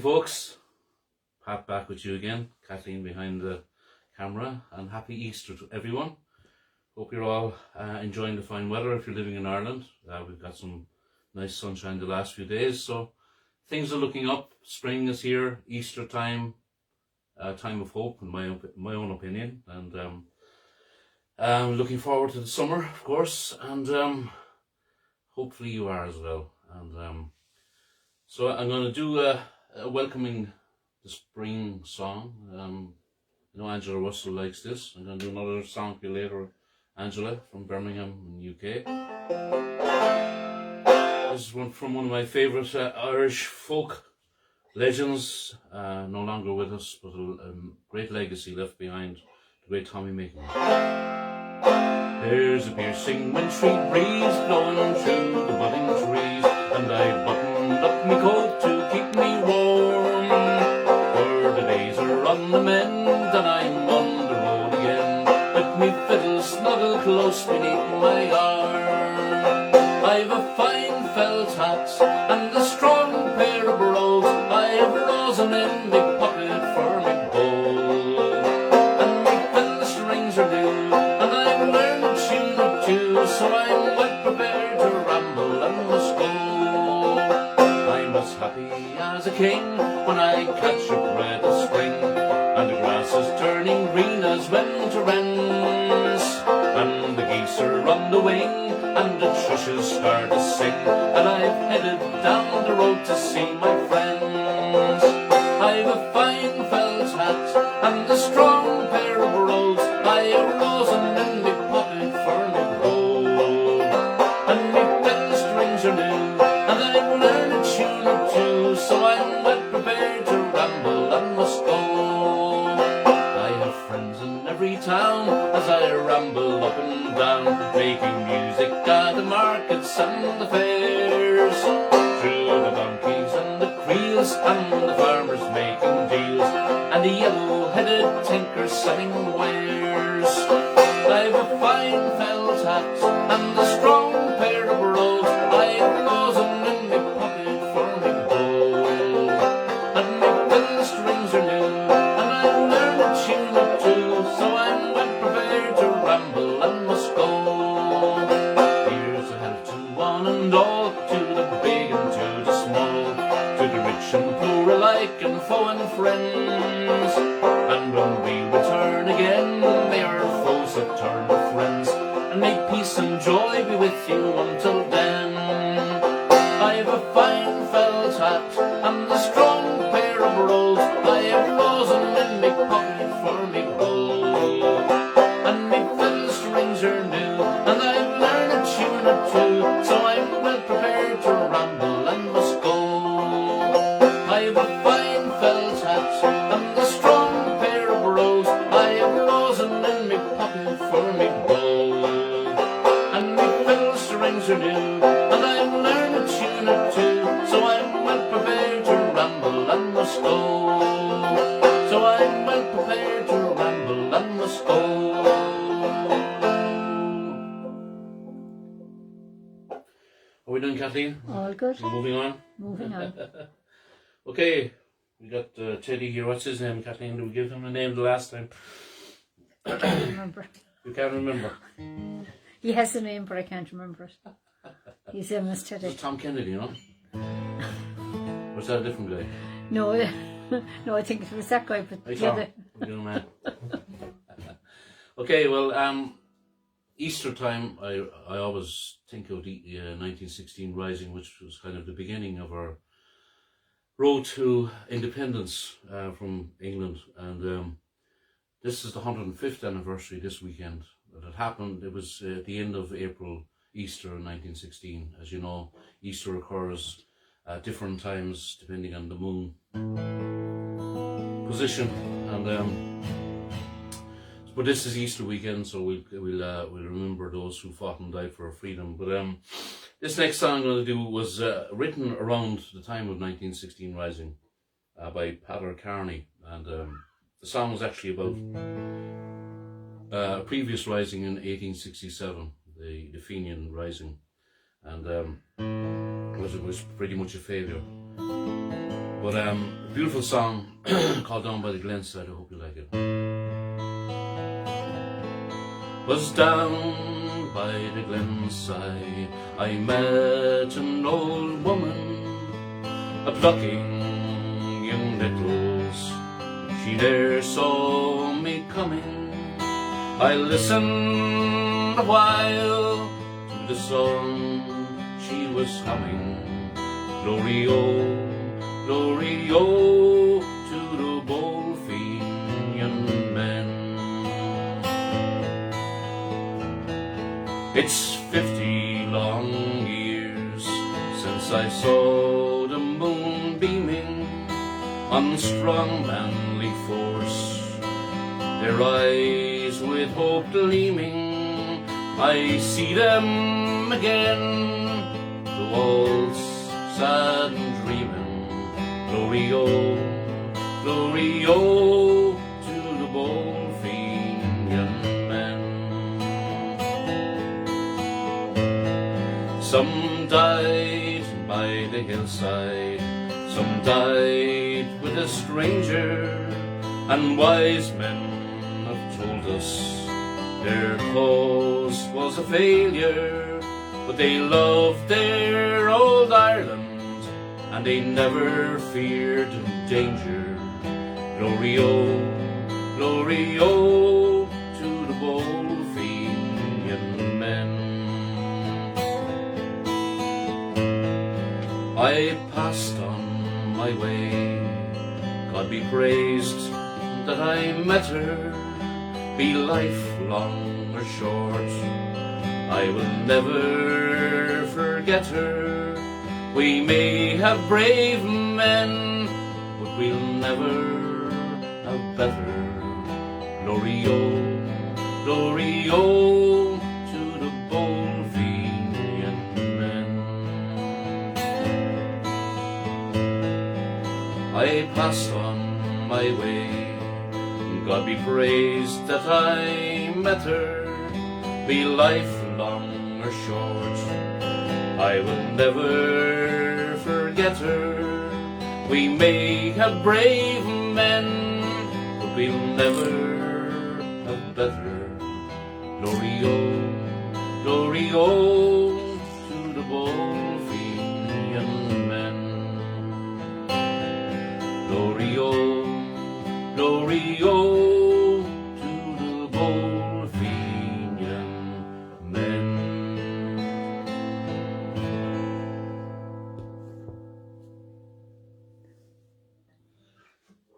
morning, folks. Pat back with you again. Kathleen behind the camera, and happy Easter to everyone. Hope you're all enjoying the fine weather if you're living in Ireland. We've got some nice sunshine the last few days, so things are looking up. Spring is here, Easter time, time of hope in my own opinion, and looking forward to the summer, of course, and hopefully you are as well. And so I'm going to do a welcoming the spring song. I know Angela Russell likes this. I'm going to do another song for you later, Angela, from Birmingham in the UK. This is from one of my favourite Irish folk legends, no longer with us, but a great legacy left behind, the great Tommy Makin. There's a piercing wintry breeze blowing through the budding trees, and I buttoned up my coat to keep me warm. For the days are on the mend, and I'm on the road again, with me fiddle snuggled close beneath my arm. I've a fine felt hat and a strong pair of brogues, I've rosin in me pocket for me bowl, and me fiddle strings are new, and I've learned a tune or two, so I'm well prepared to ramble and must go. I'm as happy as a king when I catch a breath of spring, and the grass is turning green as winter ends, and the geese are on the wing, and the thrushes start to sing, and I've headed down the road to see my friends. I've a fine felt hat and a strong pair of brogues, I've rosin in me pocket for me roll, and me fiddle strings are new, and I've learned a tune or two, so I'm well prepared to ramble and must go. I have friends in every town as I ramble up and down, making music at the markets and the fairs, through the donkeys and the creels and the farmers making deals, and the yellow-headed tinkers selling wares. I've a fine felt hat and a strong pair of brogues, I've rosin in me pocket for me bowl, and me fiddle strings are new, and I've learned a tune or two, so I'm well prepared to ramble and must go. Here's a health to one and all, to the big and to the small, to the rich and poor alike, and foe and friends. And when we return again, may our foes have turned to friends, and may peace and joy be with you until then. I've a fine felt hat and a strong pair of brogues, I've rosin in me pocket for me gold, and me fiddle strings are new, and I've learned a tune or two, so I'm well prepared to ramble and must go. I've a fine felt hat and a strong pair of brogues, I've rosin in me pocket for me gold, and me fiddle strings are new, and I've learned a tune or two, so I'm well prepared to ramble and must go. So I'm well prepared to ramble and must go. How are we doing, Kathleen? All good. We're moving on? Moving on. Okay, we got Teddy here. What's his name, Kathleen? Did we give him a name the last time? I can't remember. You can't remember? He has a name, but I can't remember it. He's Miss Teddy. It's Tom Kennedy, you know? Or is that a different guy? No, no, I think it was that guy, but the other. Young man. Okay, well, Easter time, I always think of the 1916 Rising, which was kind of the beginning of our road to independence from England, and this is the 105th anniversary this weekend that it happened. It was at the end of April, Easter in 1916. As you know, Easter occurs at different times depending on the moon position, and but this is Easter weekend, so we'll remember those who fought and died for our freedom. But this next song I'm going to do was written around the time of 1916 Rising by Peadar Kearney, and the song was actually about a previous rising in 1867, the Fenian Rising, and it was pretty much a failure. But a beautiful song called Down By The Glenside. I hope you like it. Was down by the glenside I met an old woman, a plucking young nettles. She there saw me coming. I listened a while to the song she was humming. Glory-o, glory-o to the bold Fenian men. It's 50 long years since I saw the moon beaming on strong manly force, their eyes with hope gleaming. I see them again, the walls sad and dreaming. Glory-o, glory-o to the bold Fenian men. Some died by the hillside, some died with a stranger, and wise men have told us their cause was a failure. But they loved their old Ireland, and they never feared danger. Glory-o, glory-o to the bold Fenian men. I passed on my way, God be praised that I met her, be life long or short, I will never forget her. We may have brave men, but we'll never have better. Glory-o, glory-o to the bold Fenian men. I passed on my way, God be praised that I met her, be life long or short, I will never forget her. We may have brave men, but we'll never have better. Glory-o, glory-o to the bold Fenian men. Glory-o, glory-o to the bold Fenian men.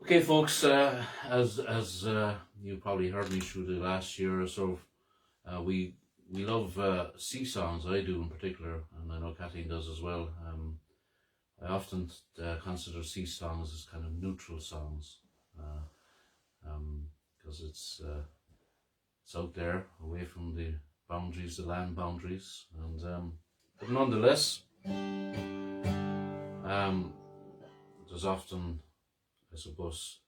Okay, folks, as you probably heard me through the last year or so, we love sea songs. I do in particular, and I know Kathleen does as well. I often consider sea songs as kind of neutral songs, because it's out there, away from the boundaries, the land boundaries, and but nonetheless, there's often, I suppose,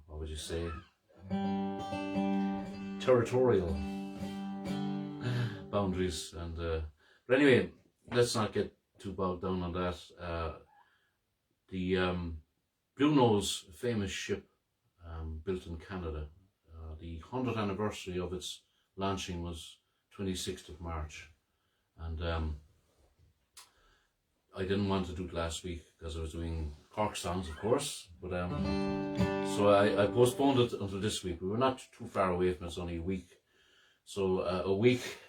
what would you say, territorial boundaries, and but anyway, let's not get too bogged down on that. The Bluenose, famous ship built in Canada, the 100th anniversary of its launching was 26th of March, and I didn't want to do it last week because I was doing Cork songs, of course, but so I postponed it until this week. We were not too far away from it, it's only a week. So a week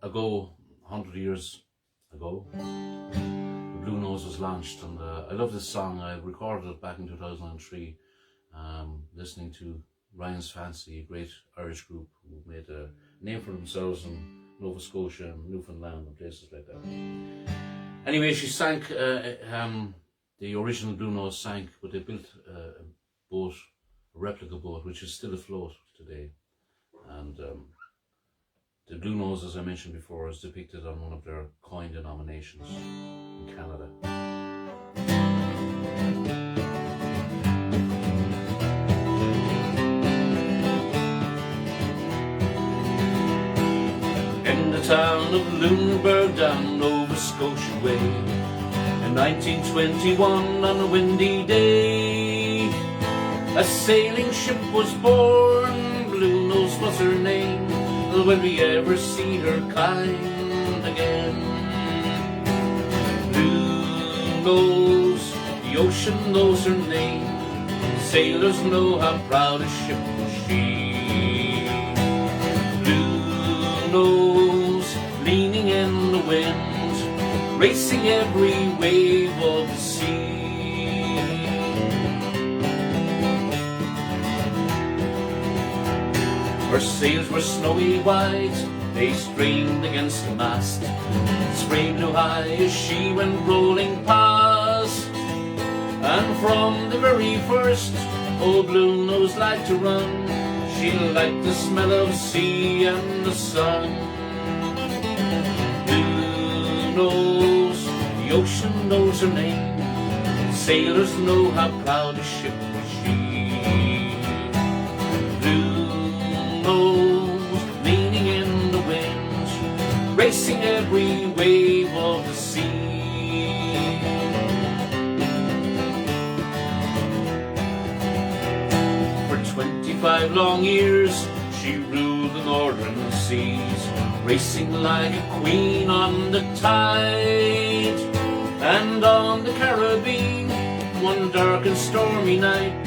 ago, 100 years ago, the Bluenose was launched, and I love this song. I recorded it back in 2003, listening to Ryan's Fancy, a great Irish group who made a name for themselves in Nova Scotia and Newfoundland and places like that. Anyway, she sank, the original Bluenose sank, but they built a boat, a replica boat, which is still afloat today. And the Bluenose, as I mentioned before, is depicted on one of their coin denominations in Canada. In the town of Lunenburg, down Nova Scotia way, an In 1921 on a windy day, a sailing ship was born, Bluenose was her name. Will we ever see her kind again? Bluenose, the ocean knows her name. Sailors know how proud a ship was she. Bluenose, leaning in the wind, racing every wave of the sea. Her sails were snowy white, they strained against the mast. Spray blew high as she went rolling past. And from the very first, old Bluenose liked to run. She liked the smell of sea and the sun. Bluenose, the ocean knows her name. Sailors know how proud a ship was she. Bluenose, leaning in the wind, racing every wave of the sea. For 25 long years she ruled the northern seas, racing like a queen on the tide. And on the Caribbean, one dark and stormy night,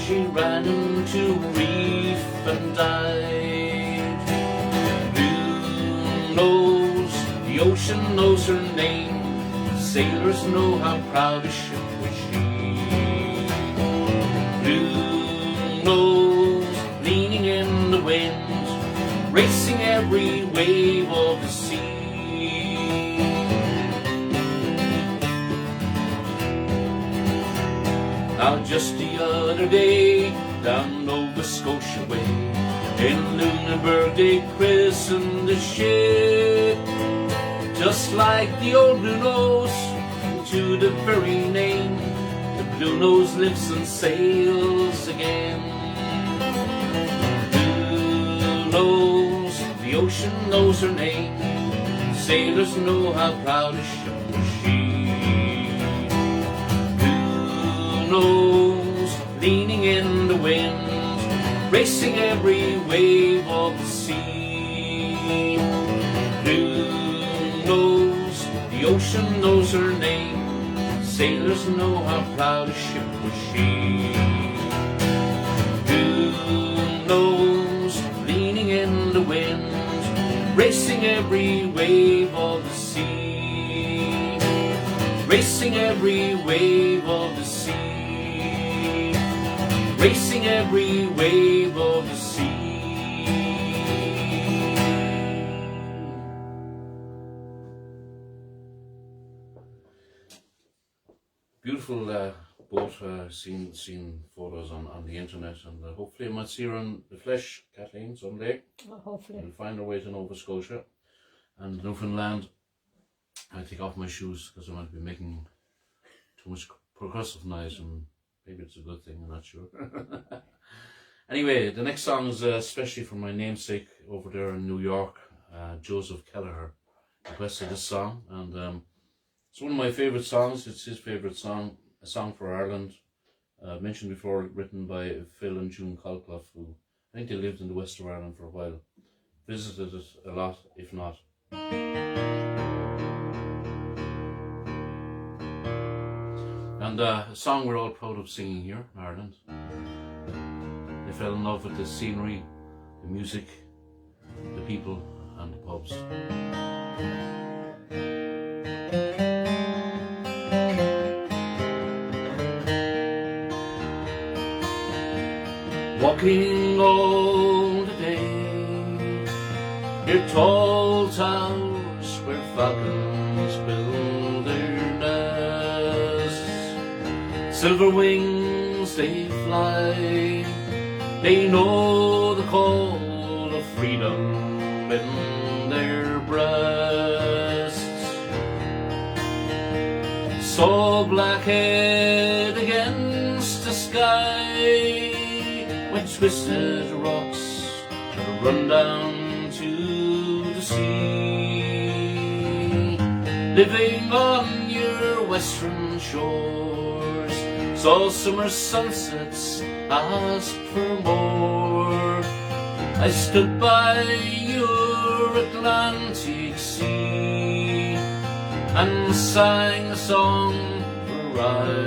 she ran into a reef and died. Bluenose, the ocean knows her name. Sailors know how proud a ship was she. Bluenose, leaning in the wind, racing every wave of the sea. Now just the other day, down Nova Scotia way, in Lunenburg they christened the ship. Just like the old Bluenose, to the very name, the Bluenose lives and sails again. Bluenose, the ocean knows her name. Sailors know how proud a ship was she. Bluenose, leaning in the wind, racing every wave of the sea. Bluenose, the ocean knows her name. Sailors know how proud a ship was she. Bluenose, leaning in the wind, racing every wave of the sea. Racing every wave of the sea. Racing every wave of the sea. Beautiful boat. Seen photos on the internet, and hopefully I might see her in the flesh, Kathleen, someday. Well, hopefully. We'll find our way to Nova Scotia and Newfoundland. I take off my shoes because I might be making too much percussive noise, and maybe it's a good thing, I'm not sure. Anyway, the next song is especially for my namesake over there in New York, Joseph Kelleher requested this song, and it's one of my favourite songs. It's his favourite song, a song for Ireland. Mentioned before, written by Phil and June Colclough, who I think they lived in the west of Ireland for a while. Visited it a lot, if not. And a song we're all proud of singing here in Ireland. They fell in love with the scenery, the music, the people and the pubs. Walking all the day near tall towers where falcons build their nests. Silver wings they fly, they know the call of freedom in their breasts. So blackhead against the sky, when twisted rocks run down to the sea. Living on your western shores, saw summer sunsets, asked for more. I stood by your Atlantic sea and sang a song for Ireland,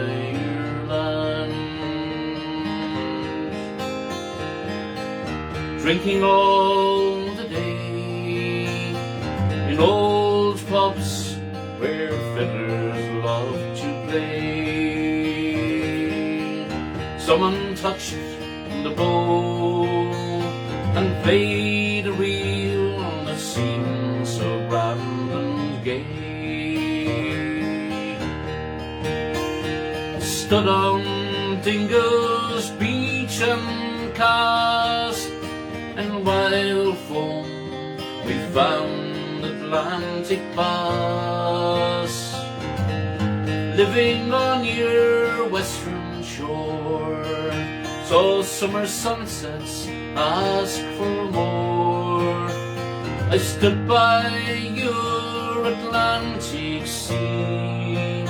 drinking all the day in old pubs where fiddlers love to play. Someone touched the bow and played a reel that seemed so grand and gay. Stood on Dingo's beach and cast, and wild foam we found Atlantic bass. Living on your western shore, saw summer sunsets, asked for more. I stood by your Atlantic sea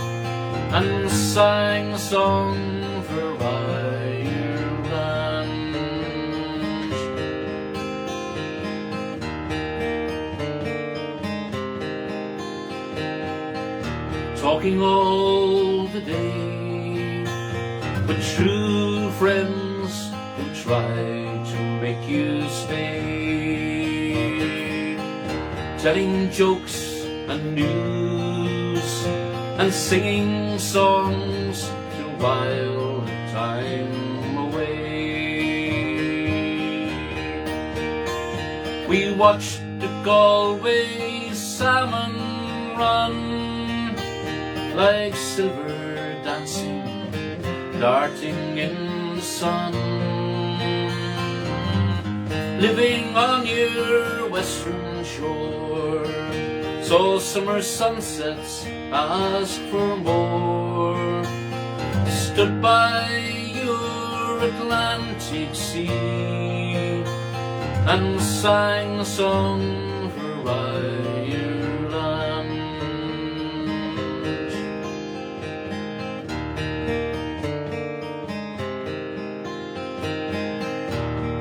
and sang a song for Ireland. Talking all the day with true friends who try to make you stay, telling jokes and news and singing songs to while the time away. We watched the Galway salmon run like silver dancing, darting in the sun. Living on your western shore, saw summer sunsets, asked for more. Stood by your Atlantic sea and sang a song for Ireland.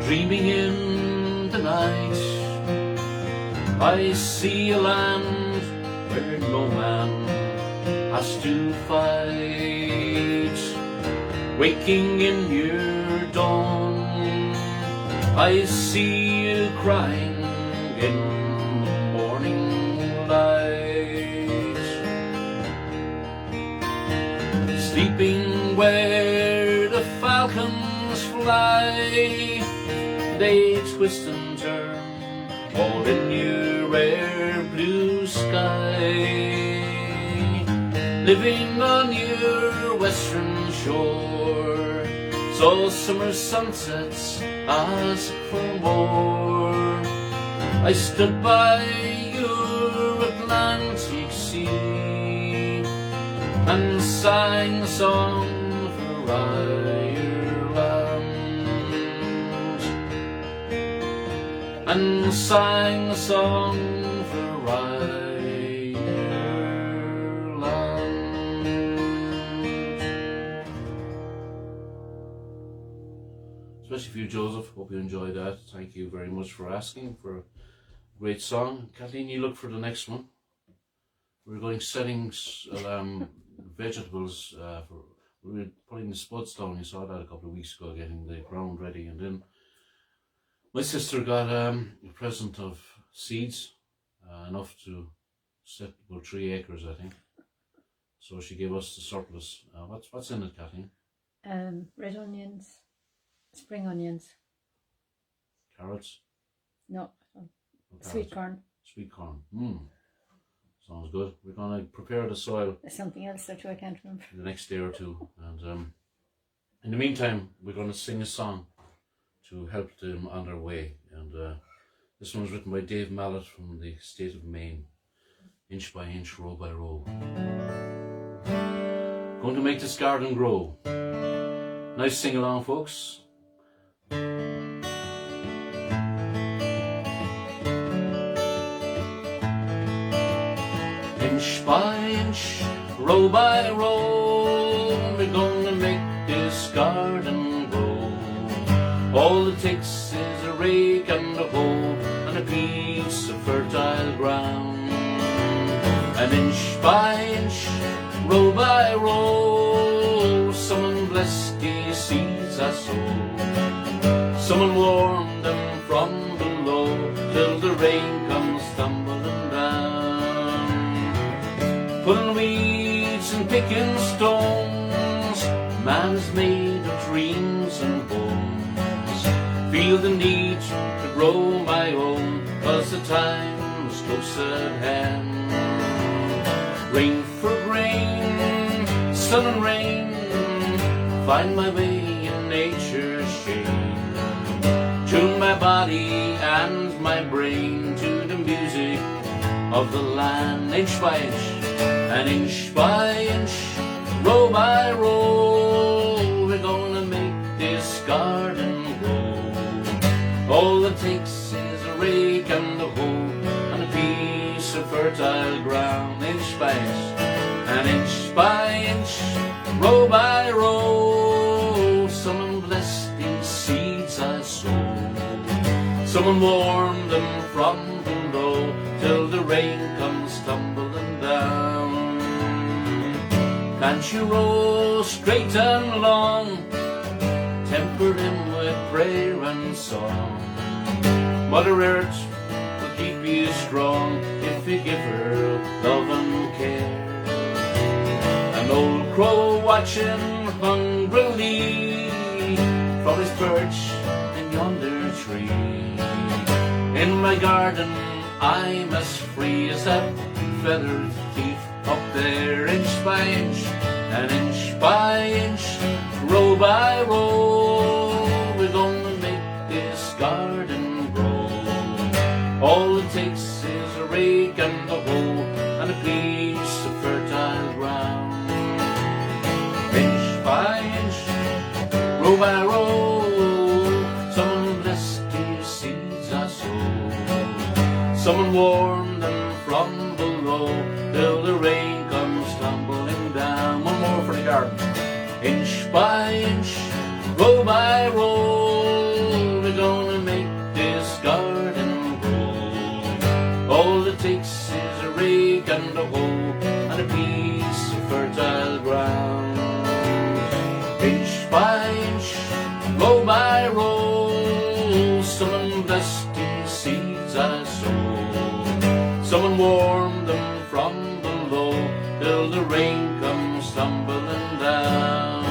Dreaming in the night, I see a land where no man has to fight. Waking in your dawn, I see you crying in the morning light. Sleeping where the falcons fly, they twist and turn all in your rare blue sky. Living on your western shore, saw summer sunsets, asked for more. I stood by your Atlantic sea and sang a song for Ireland, and sang a song for Ireland. Especially for you, Joseph. Hope you enjoyed that. Thank you very much for asking for a great song. Kathleen, you look for the next one. We're going setting vegetables. We were putting the spuds down. You saw that a couple of weeks ago, getting the ground ready, and then my sister got a present of seeds, enough to set about 3 acres, I think. So she gave us the surplus. What's in it, Kathleen? Red onions, spring onions. Carrots? No, carrots. sweet corn. Sweet corn. Sounds good. We're going to prepare the soil. There's something else there too, I can't remember. The next day or two. And in the meantime, we're going to sing a song to help them on their way. And this one was written by Dave Mallet from the state of Maine. Inch by inch, row by row. Going to make this garden grow. Nice sing along, folks. Inch by inch, row by row, we're gonna make this garden grow. All it takes is a rake and a hoe and a piece of fertile ground. And inch by inch, row by row, someone blessed these seeds I sow. Someone warmed them from below till the rain comes tumbling down. Pulling weeds and picking stones, man is made of dreams and bones. Feel the need to grow my own, 'cause the time is close at hand. Rain for grain, sun and rain, find my way in nature's shade. Tune my body and my brain to the music of the land. Inch by inch, and inch by inch, row by row, we're gonna make this garden grow. All it takes is a rake and a hoe and a piece of fertile ground. Inch by inch, and inch by inch, row by row, someone blessed these seeds I sow. Someone warmed them from below till the rain comes tumbling down. Can't you row straight and long, tempered in with prayer and song? Mother Earth will keep you strong if you give her love and care. An old crow watching hungrily from his perch in yonder tree. In my garden I'm as free as that feathered thief up there. Inch by inch, and inch by inch, row by row, we're gonna make this garden grow. All it takes is a rake and a hoe and a piece of fertile ground. Inch by inch, row by row, someone blessed these seeds I sow. Someone warmed them from below till the rain comes tumbling down. One more for the garden. Inch by inch, row by row, we're gonna make this garden grow. All it takes is a rake and a hoe and a piece of fertile ground. Inch by inch, row by row, someone blessed these seeds I sow. Someone warmed them from below till the rain comes tumbling down.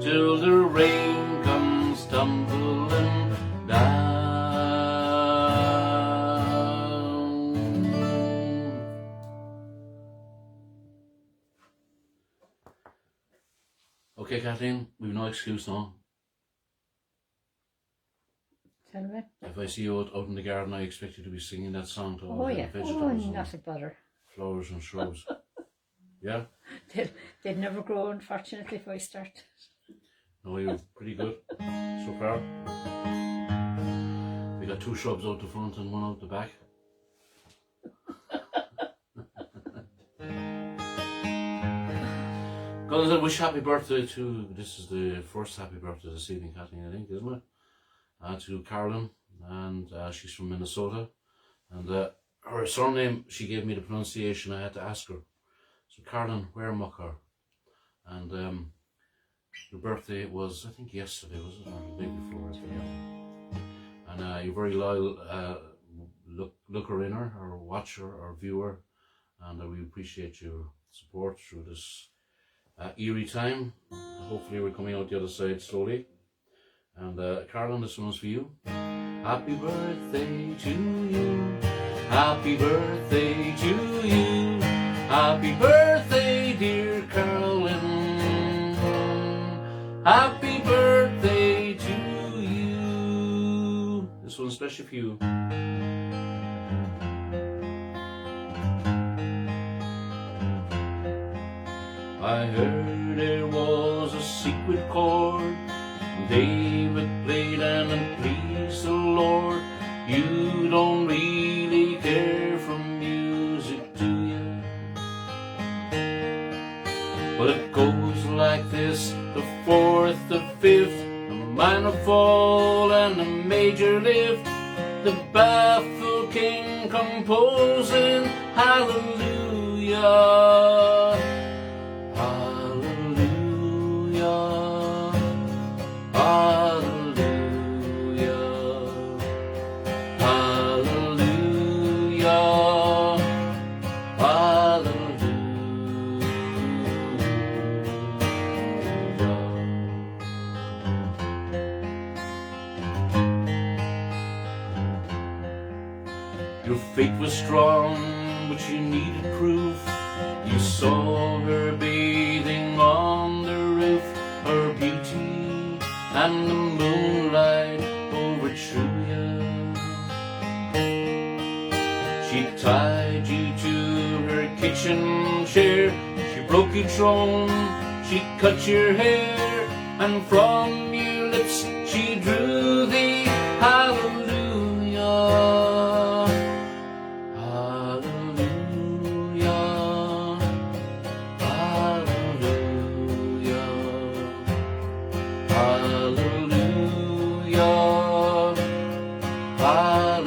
Till the rain comes tumbling down. Okay, Kathleen, we've no excuse now. Tell me. If I see you out in the garden, I expect you to be singing that song to all Oh the yeah, vegetables and not a bother. flowers and shrubs. Yeah? They'd never grow, unfortunately, if I start. No, you're pretty good so far. We got 2 shrubs out the front and 1 out the back. Guys, I wish happy birthday to, this is the first happy birthday this evening, Kathleen, I think, isn't it? To Carolyn, and she's from Minnesota, and her surname, she gave me the pronunciation, I had to ask her. So Carolyn Wearmucker, and your birthday was, I think, yesterday, was it, or the day before? And you're very loyal looker in her, or watcher, or viewer, and we appreciate your support through this eerie time. Hopefully we're coming out the other side slowly. And Carolyn, this one's for you. Happy birthday to you. Happy birthday to you. Happy birthday, dear Carolyn. Happy birthday to you. This one's special for you. I heard there was a secret chord David played and it pleased the Lord. You don't really care for music, do you? the fourth, the fifth, a minor fall and a major lift. The baffled king composing hallelujah, hallelujah, hallelujah, hallelujah, hallelujah. Your faith was strong, but you needed proof. You saw her bathing on the roof, her beauty and the moonlight overthrew you. She tied you to her kitchen chair, she broke your throne, she cut your hair, and from your lips she drew the hallelujah, hallelujah, hallelujah, hallelujah, hallelujah.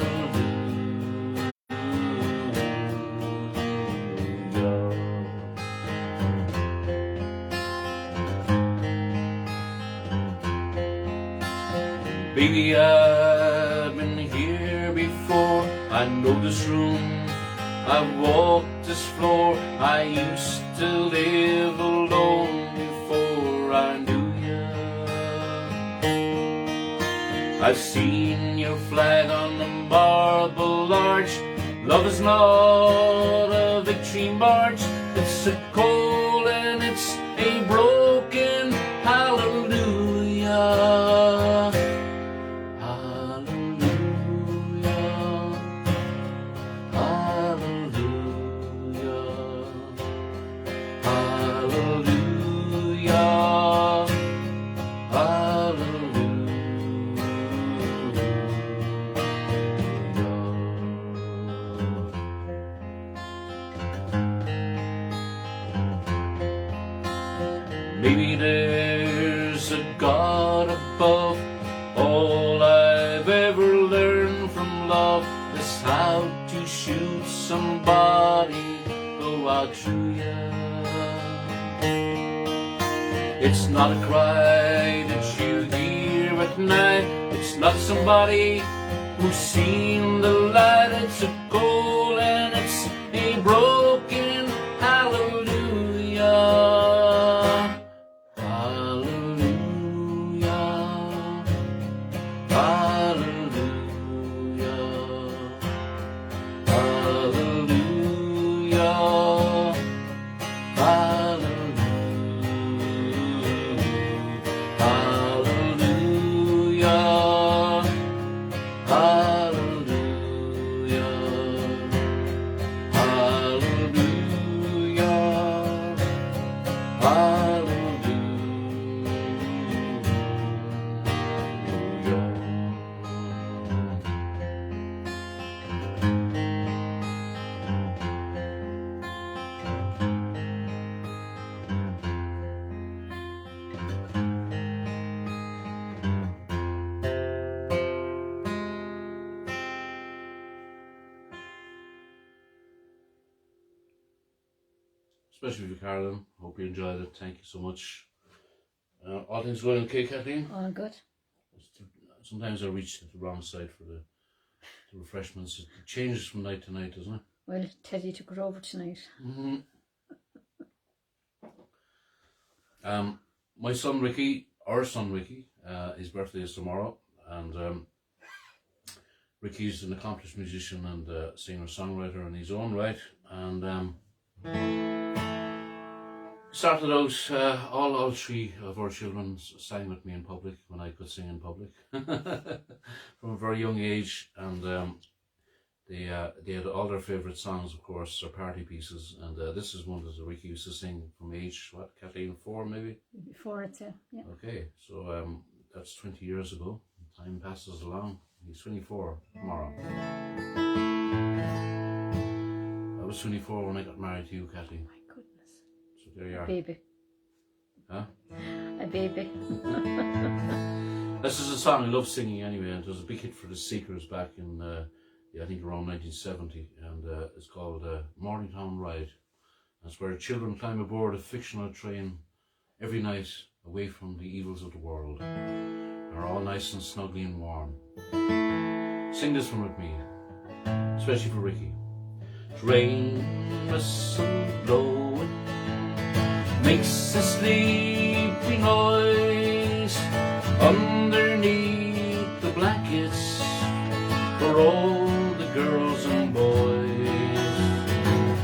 Baby, I've been here before. I know this room, I've walked this floor. I used to live alone before I knew you. I've seen your flag on the marble arch. Love is not a victory march, it's a cold and it's a broken hallelujah, hallelujah, hallelujah, hallelujah, maybe there's a God above. All I've ever learned from love is how to shoot somebody, go out through you. It's not a cry that you hear at night. It's not somebody who's seen the light. It's a goal and it's a broken hallelujah, hallelujah, hallelujah, hallelujah, hallelujah. Especially for Carolyn. Hope you enjoyed it. Thank you so much. All things going okay, Kathleen? All good. Sometimes I reach the wrong side for the refreshments. It changes from night to night, doesn't it? Well, Teddy took it over tonight. Mm-hmm. My son Ricky, our son Ricky, his birthday is tomorrow, and Ricky's an accomplished musician and singer-songwriter in his own right, and started out, all three of our children sang with me in public when I could sing in public from a very young age, and they had all their favourite songs, of course, their party pieces, and this is one that Ricky used to sing from age, what, Kathleen, 4 maybe? Before it, yeah. Okay, so that's 20 years ago. Time passes along. He's 24 tomorrow. I was 24 when I got married to you, Kathleen. My goodness. So there you are. Baby. Huh? A baby. This is a song I love singing anyway, and it was a big hit for the Seekers back in, I think around 1970, and it's called Morningtown Ride. That's where children climb aboard a fictional train every night away from the evils of the world. They're all nice and snuggly and warm. Sing this one with me, especially for Ricky. Train whistle blowing makes a sleepy noise underneath the blankets for all the girls and boys.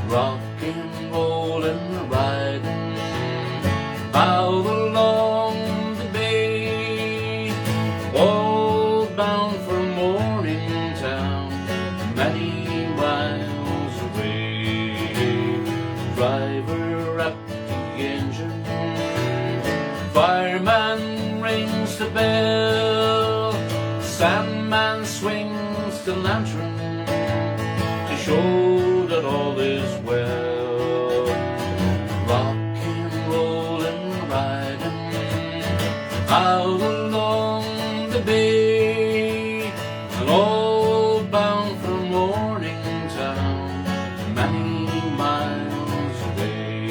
Rockin', rollin', riding out along the bay, all bound for Morningtown, many miles away. Driver up the engine, fireman rings the bell, Sandman swings the lantern to show that all is well. Rockin', rollin', riding out along the bay, and all bound for Morningtown, many miles away.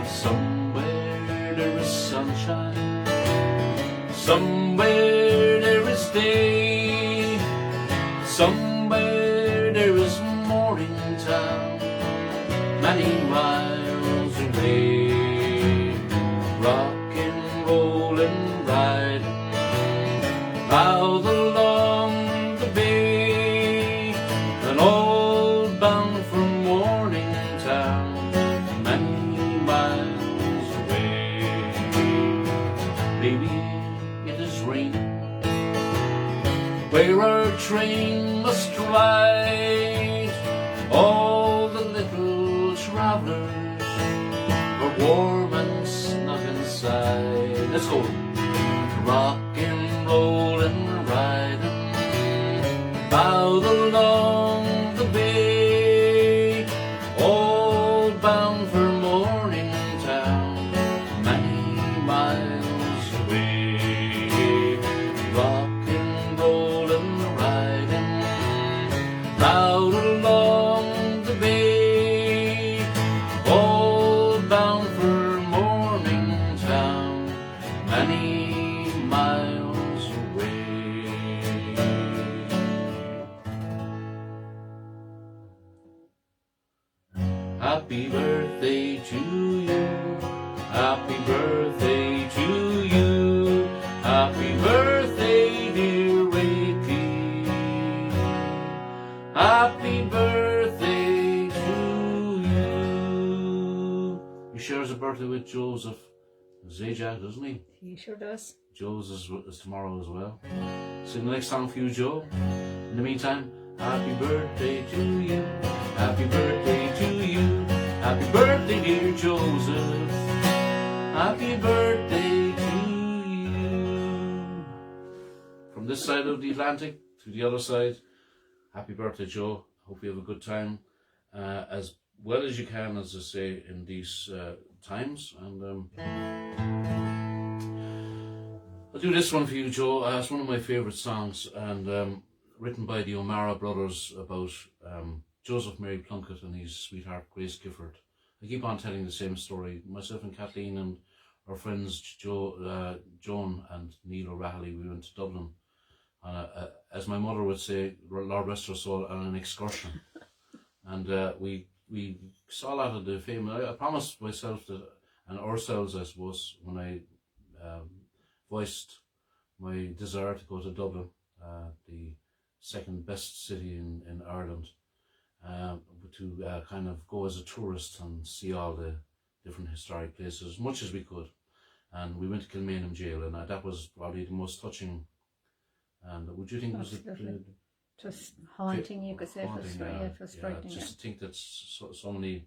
Somewhere there is sunshine, somewhere there is day, somewhere there is Morningtown, many miles away. Rockin', rollin', riding out along the bay, and all bound for Morningtown, many miles away. Baby, it is raining where our train must ride. All the little travellers are warm and snug inside. Let's go. Rockin', rollin', riding out along the bay, all bound for Morningtown, many miles away. Rockin', rollin', riding out along the bay, all bound for Morningtown, many miles away. Happy birthday to you, happy birthday to you, happy birthday dear Ricky, happy birthday to you. He shares a birthday with Joseph Zajac, doesn't he? He sure does. Joe's is tomorrow as well. Sing the next song for you, Joe. In the meantime, happy birthday to you, happy birthday to you, happy birthday dear Joseph, happy birthday to you. From this side of the Atlantic to the other side, happy birthday, Joe. Hope you have a good time, as well as you can, as I say, in these times. And I'll do this one for you, Joe. It's one of my favourite songs, and written by the O'Mara brothers about Joseph Mary Plunkett and his sweetheart Grace Gifford. I keep on telling the same story. Myself and Kathleen and our friends Joan and Neil O'Reilly, we went to Dublin, as my mother would say, Lord rest her soul, on an excursion. And we saw a lot of the famous. I promised myself that, and ourselves, I suppose, when I voiced my desire to go to Dublin, the second best city in Ireland, to kind of go as a tourist and see all the different historic places as much as we could. And we went to Kilmainham Jail, and that was probably the most touching. And would you think was it? Just haunting, you could say. Haunting, it was frightening. Just to think that so many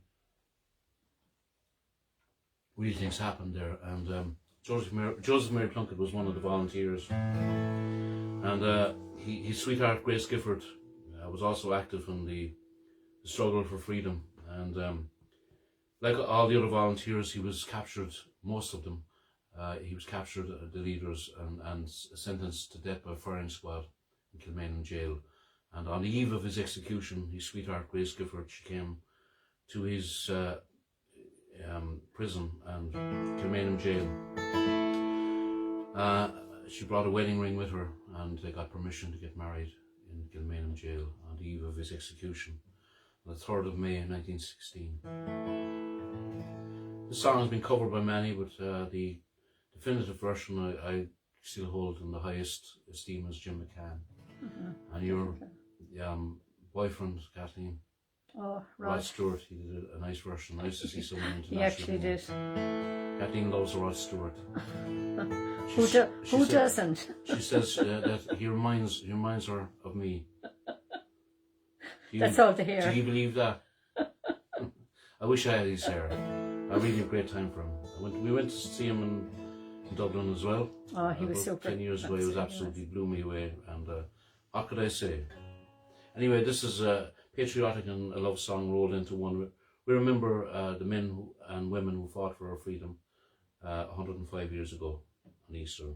real things happened there. And Joseph Mary Plunkett was one of the volunteers, and his sweetheart Grace Gifford was also active in the struggle for freedom. And like all the other volunteers, he was captured, most of them, He was captured, the leaders, and sentenced to death by firing squad in Kilmainham jail. And on the eve of his execution, his sweetheart Grace Gifford, she came to his prison and Kilmainham jail. She brought a wedding ring with her, and they got permission to get married in Kilmainham jail on the eve of his execution, on the 3rd of May 1916. The song has been covered by many, but the definitive version I still hold in the highest esteem as Jim McCann. And your boyfriend, Kathleen, Rod Stewart, he did a nice version. Nice to see someone international. He actually did. Kathleen loves Rod Stewart. Who doesn't? She says that he reminds her of me. That's all to hear. Do you believe that? I wish I had his hair. I really had a great time for him. We went to see him in Dublin as well. Oh, he was super. 10 years ago, he was absolutely blew me away. And what could I say? Anyway, this is patriotic and a love song rolled into one. We remember the men and women who fought for our freedom 105 years ago on Easter.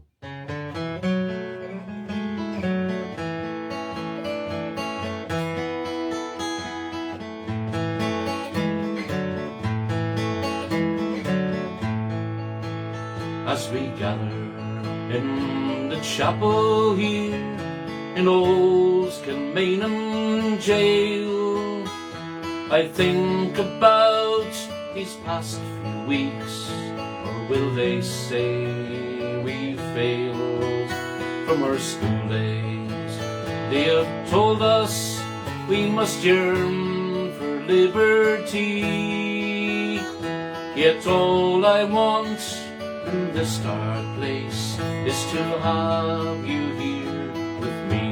As we gather in the chapel here in old Kilmainham jail, I think about these past few weeks, or will they say we failed from our school days? They have told us we must yearn for liberty, yet all I want in this dark place is to have you here with me.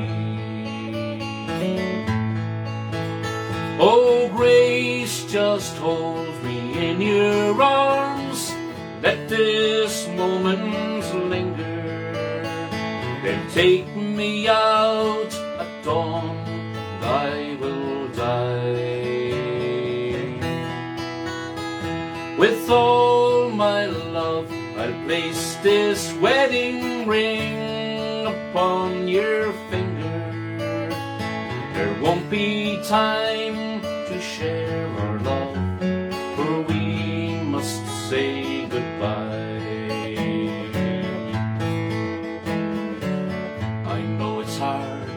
Oh, grace, just hold me in your arms, let this moment linger, then take me out at dawn and I will die. With all my love I'll place this wedding ring upon your finger. There won't be time to share our love, for we must say goodbye. I know it's hard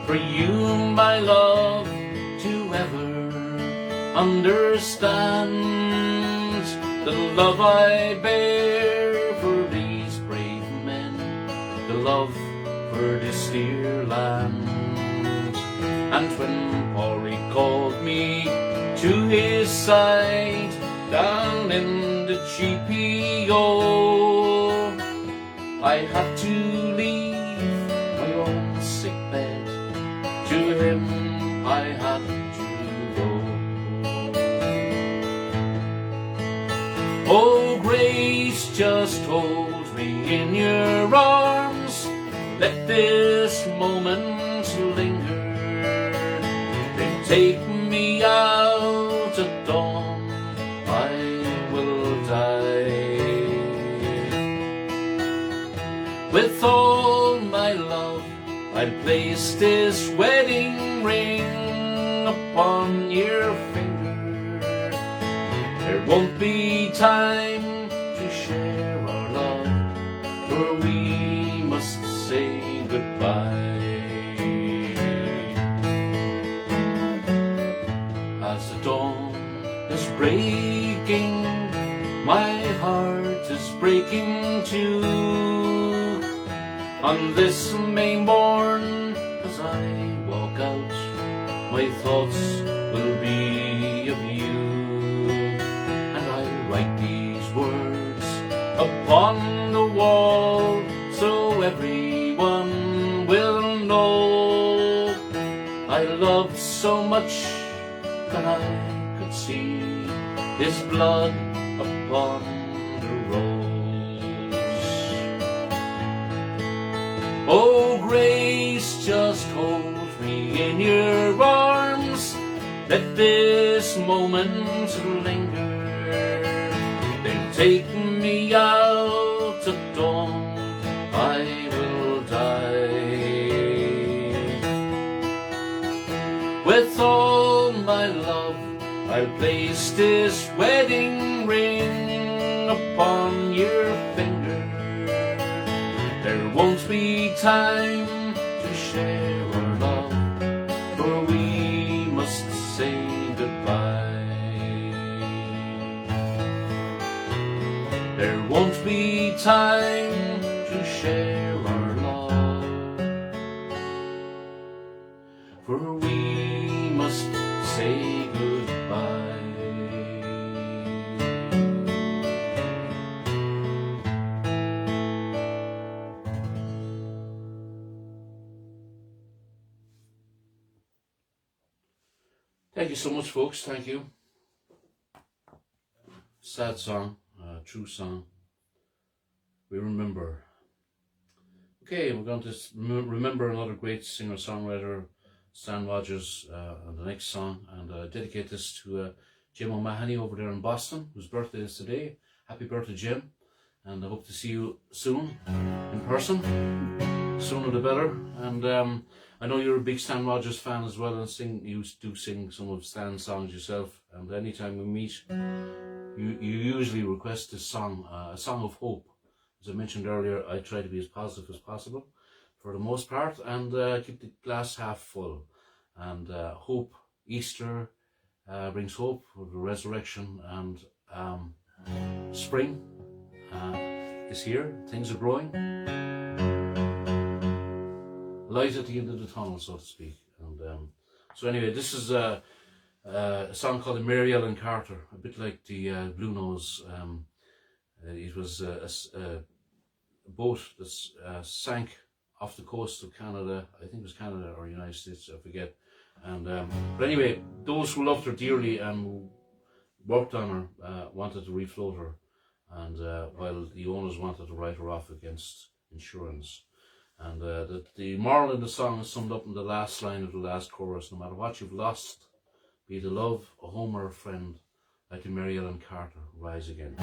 for you, my love, to ever understand the love I bear for these brave men, the love for this dear land. And when Paulie called me to his side down in the GPO, I had to leave my own sick bed. To him I had to go. Oh, grace, just hold me in your arms, let this moment linger, then take me out at dawn, I will die. With all my love I'll place this wedding ring upon your finger. There won't be time to share our love, for we must say goodbye. As the dawn is breaking, my heart is breaking too. On this May morn, as I walk out, my thoughts will be of you. Write these words upon the wall, so everyone will know I loved so much that I could see his blood upon the rose. Oh, grace, just hold me in your arms, let this moment linger, take me out at With all my love I'll place this wedding ring upon your finger. There won't be time to share our love, for we must say goodbye. There won't be time to share our love, for we must say goodbye. Thank you so much, folks. Thank you. Sad song, true song. We remember. Okay, we're going to remember another great singer-songwriter, Stan Rogers, on the next song, and dedicate this to Jim O'Mahony over there in Boston, whose birthday is today. Happy birthday, Jim, and I hope to see you soon in person. Sooner the better. And I know you're a big Stan Rogers fan as well, and you do sing some of Stan's songs yourself. And anytime we meet, you usually request this song, a song of hope. As I mentioned earlier, I try to be as positive as possible for the most part, and keep the glass half full. And hope, Easter brings hope for the resurrection, and spring is here. Things are growing. Light at the end of the tunnel, so to speak. And so anyway, this is a song called Mary Ellen Carter, a bit like the Bluenose. It was a boat that sank off the coast of Canada. I think it was Canada or United States, I forget. And but anyway, those who loved her dearly and who worked on her wanted to refloat her, and while the owners wanted to write her off against insurance. And the moral in the song is summed up in the last line of the last chorus. No matter what you've lost, be it a love, a home or a friend, like a Mary Ellen Carter, rise again.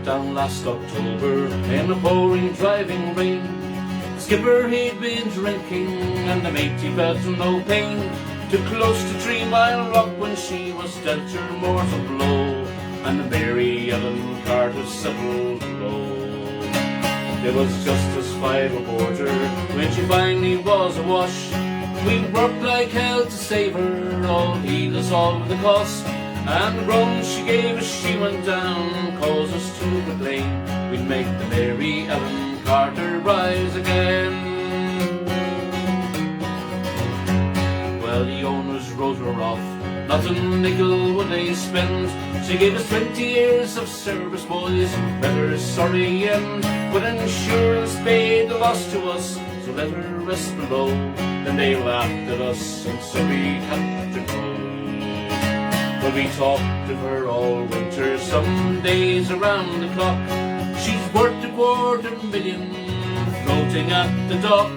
Down last October in the pouring driving rain. The skipper he'd been drinking and the mate he felt no pain. Too close to 3 Mile Rock when she was dealt her mortal blow, and the Mary Ellen Carter settled low. It was just as 5 aboard her when she finally was awash. We worked like hell to save her, all heedless of the cost. And the groans she gave as she went down caused us to proclaim we'd make the Mary Ellen Carter rise again. Well, the owners wrote her off, not a nickel would they spend. She gave us 20 years of service, boys, met her sorry end. But insurance paid the loss to us, so let her rest below. Then they laughed at us and so we had to go. Well, we talked of her all winter, some days around the clock. She's worth $250,000 floating at the dock.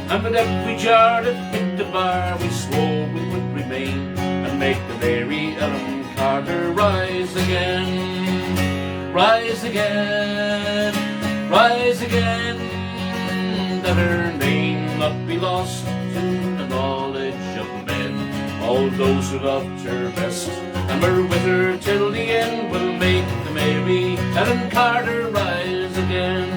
And with every jar that hit the bar, we swore we would remain and make the Mary Ellen Carter rise again. Rise again, rise again. That her name not be lost to the knowledge of men. All those who loved her best and were with her till the end will make the Mary Ellen Carter rise again.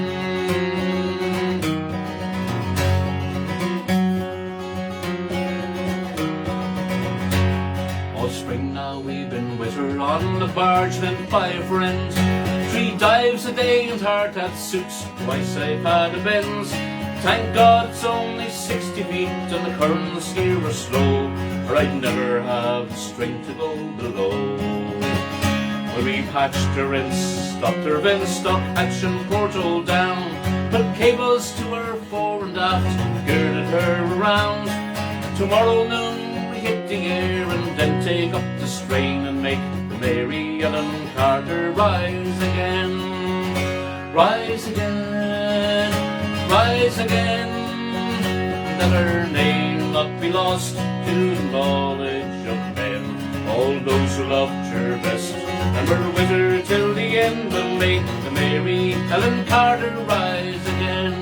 All spring now we've been with her on the barge led by a friend. 3 dives a day and hard that suits, twice I've had a bends. Thank God it's only 60 feet and the currents here are slow, or I'd never have the strength to go below. Well, we patched her ends, stopped her vents, stock hatch and porthole down, put cables to her fore and aft, girded her around. Tomorrow noon we hit the air and then take up the strain and make the Mary Ellen Carter rise again. Rise again, rise again, that her name not be lost to the knowledge of men. All those who loved her best and were with her till the end will make the Mary Ellen Carter rise again.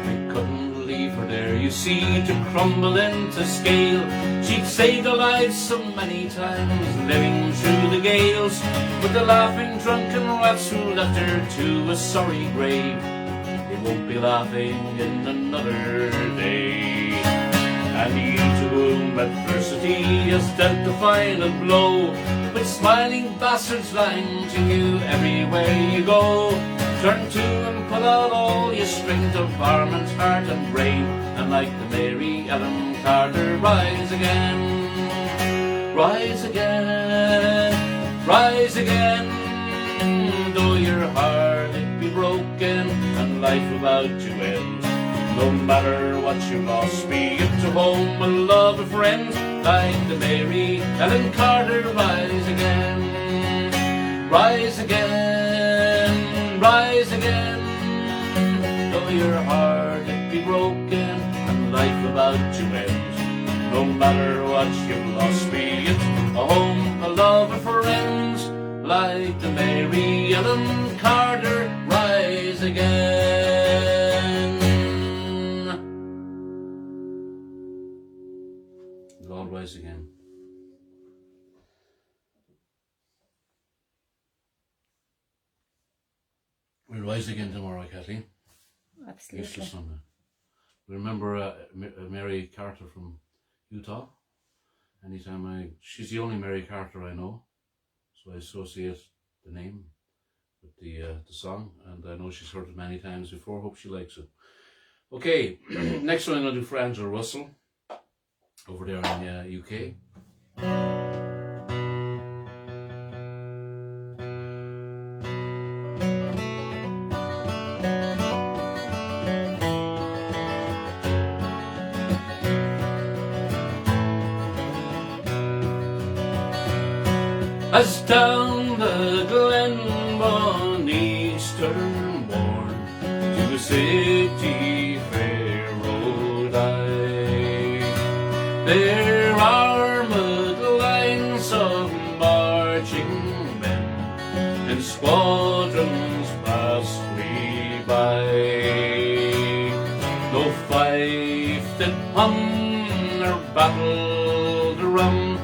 I couldn't leave her there, you see, to crumble and to scale. She'd saved our lives so many times, living through the gales, with the laughing drunken rats who left her to a sorry grave. They won't be laughing in another day. And you to whom adversity has dealt the final blow, with smiling bastards lying to you everywhere you go, turn to and pull out all your strength of arm and heart and brain, and like the Mary Ellen Carter rise again. Rise again, rise again, though your heart it be broken and life without you ends. No matter what you lost, be it to home, a love, a friend, like the Mary Ellen Carter rise again. Rise again, rise again, though your heart it be broken and life without you ends. No matter what you've lost, be it a home, a love, a friend, like the Mary Ellen Carter rise again. Lord rise again. We'll rise again tomorrow, Kathleen. Absolutely. Easter Sunday. Remember Mary Carter from Utah? Anytime she's the only Mary Carter I know, so I associate the name with the song, and I know she's heard it many times before. Hope she likes it. Okay, next one I'm going to do for Angela Russell, over there in UK. As down the glen one eastern morn to the city fair rode I, their armed lines of marching men in squadrons passed me by. No fife did hum or battle drum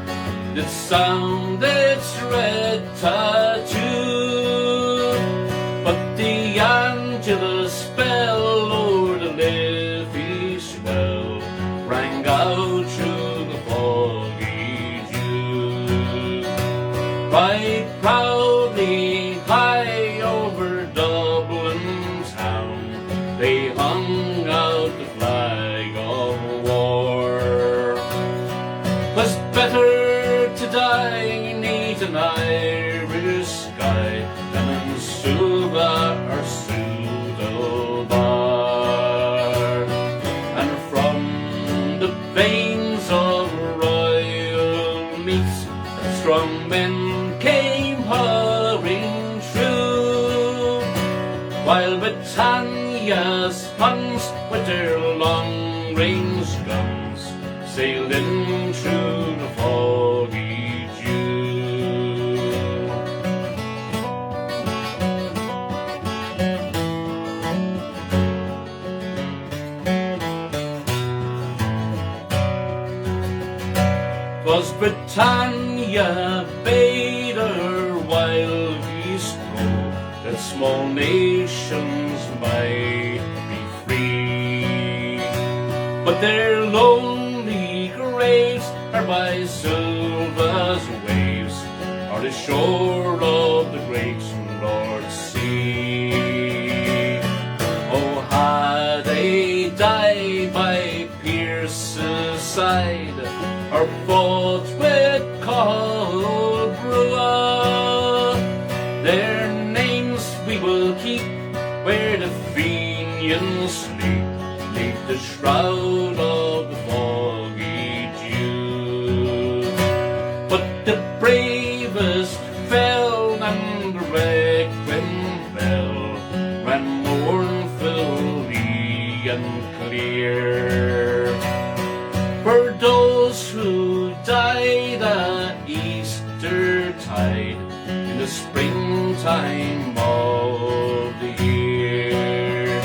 did sound its red tattoo, but the Angelus bell o'er the Liffey swell rang out through the foggy dew. Right proudly high over Dublin town they hung out the flag of war. 'Twas better to die neath an Irish sky than in Suva or Sudobar. And from the veins of royal meats strong men came hurrying through, while Britannia's Huns with their long-range guns sailed in through the foggy. 'Twas Britannia bade her wild geese go, that small nations might be free, but their lonely graves are by Silva's waves, or the shore of the great North Sea. Oh, had they died by Pierce's side, or fought with cold brewer, their names we will keep where the Fenians sleep, neath the the shroud of the foggy dew. But the bravest fell, and the requiem bell ran mournfully and clear. For those who died at Eastertide in the springtime of the year,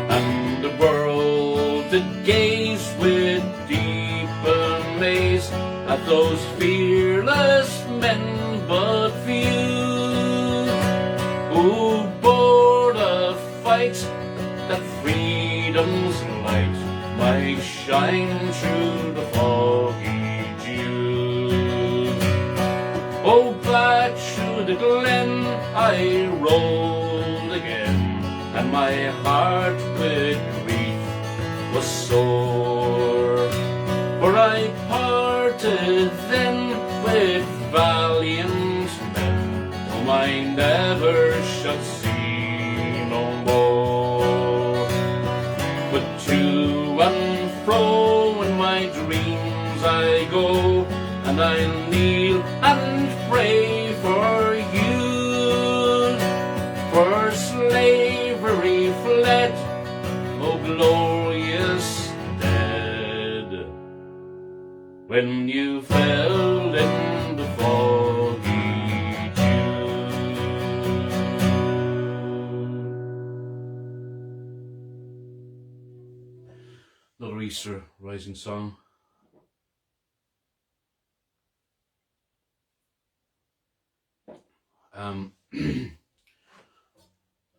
and the world did gaze with deep amaze at those fearless men but few, who bore the fight that freedom's light might shine through the foggy dew. Oh, back through the glen I rolled again, and my heart with grief was sore, for I parted then with valiant men whom I never shall see no more. But to and fro in my dreams I go, and I'll kneel and pray for you, for slavery fled, oh glorious dead, when you fell in the foggy dew. Another Easter rising song.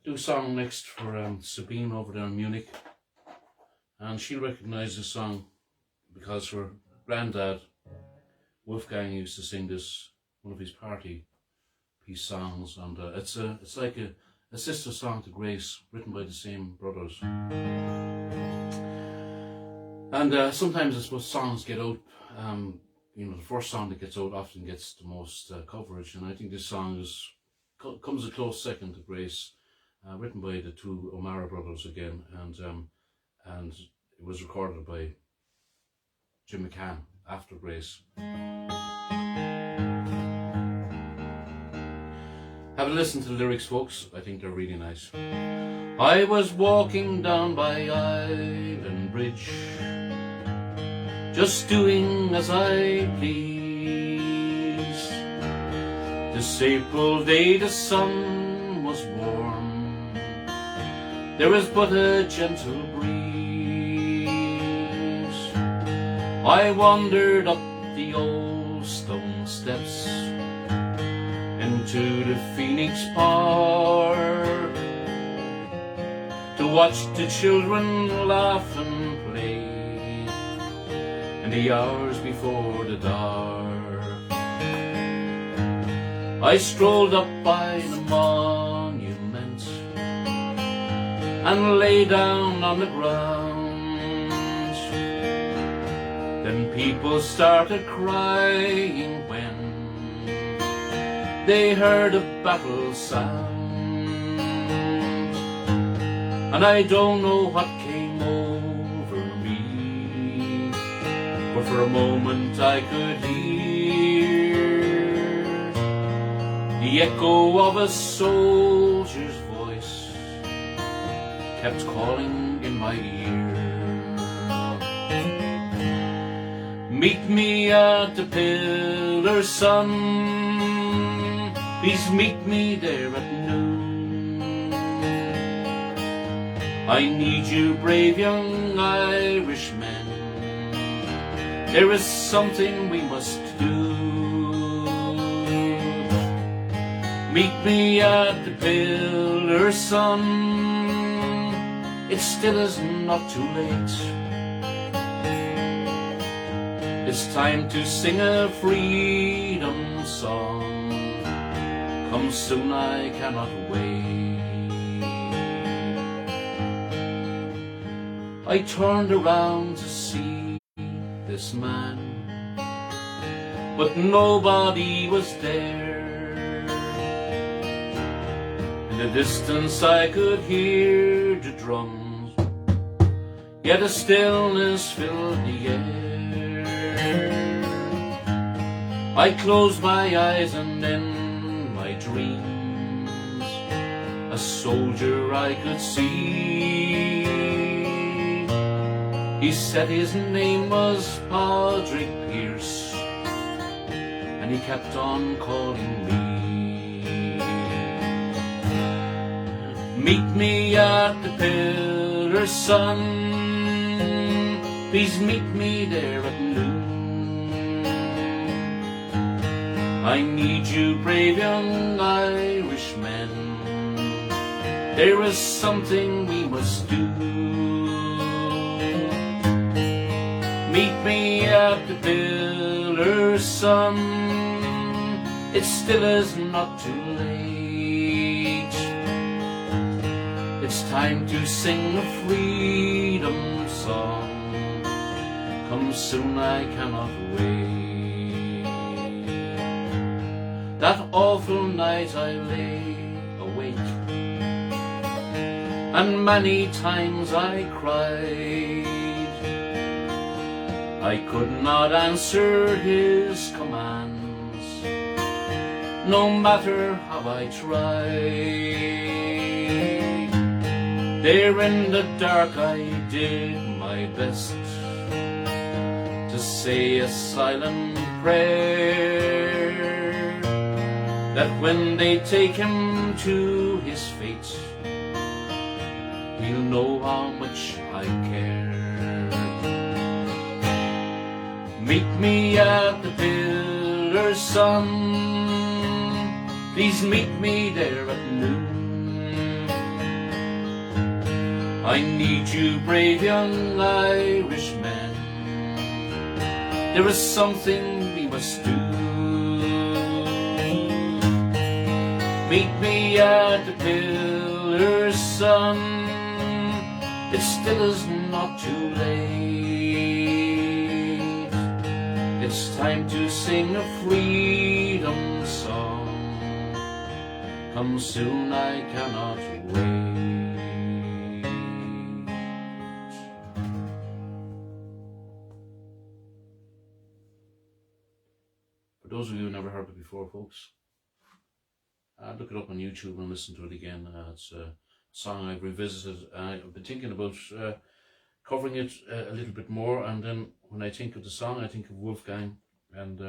Do a song next for Sabine over there in Munich, and she'll recognise this song because her granddad Wolfgang used to sing this, one of his party piece songs, and it's like a sister song to Grace, written by the same brothers. And sometimes I suppose songs get out, you know, the first song that gets out often gets the most coverage, and I think this song comes a close second to Grace, written by the two O'Mara brothers again, and it was recorded by Jim McCann after Grace. Have a listen to the lyrics, folks. I think they're really nice. I was walking down by Island Bridge, just doing as I pleased. This April day the sun was warm, there was but a gentle breeze. I wandered up the old stone steps into the Phoenix Park to watch the children laugh and play in the hours before the dark. I strolled up by the monument and lay down on the ground. Then people started crying when they heard a battle sound, and I don't know what came over me, but for a moment I could hear the echo of a soldier's voice kept calling in my ear. Meet me at the pillar, son, please meet me there at noon. I need you, brave young Irishmen, there is something we must do. Meet me at the pillar, son, it still is not too late. It's time to sing a freedom song. Come soon, I cannot wait. I turned around to see this man, but nobody was there. In the distance I could hear the drums yet a stillness filled the air. I closed my eyes and in my dreams a soldier I could see. He said his name was Padraig Pearse, and he kept on calling me. Meet me at the Pillar, son, please meet me there at noon. I need you, brave young Irishmen, there is something we must do. Meet me at the Pillar, son, it still is not too late. It's time to sing a freedom song. Come soon, I cannot wait. That awful night I lay awake, and many times I cried. I could not answer his commands, no matter how I tried. There in the dark I did my best to say a silent prayer, that when they take him to his fate, he'll know how much I care. Meet me at the Pillar, son, please meet me there at noon. I need you, brave young Irishmen, there is something we must do. Meet me at the Pillar, son, it still is not too late. It's time to sing a freedom song. Come soon, I cannot wait. For those of you who never heard it before, folks, look it up on YouTube and listen to it again. It's a song I've revisited. I've been thinking about covering it a little bit more, and then when I think of the song, I think of Wolfgang, and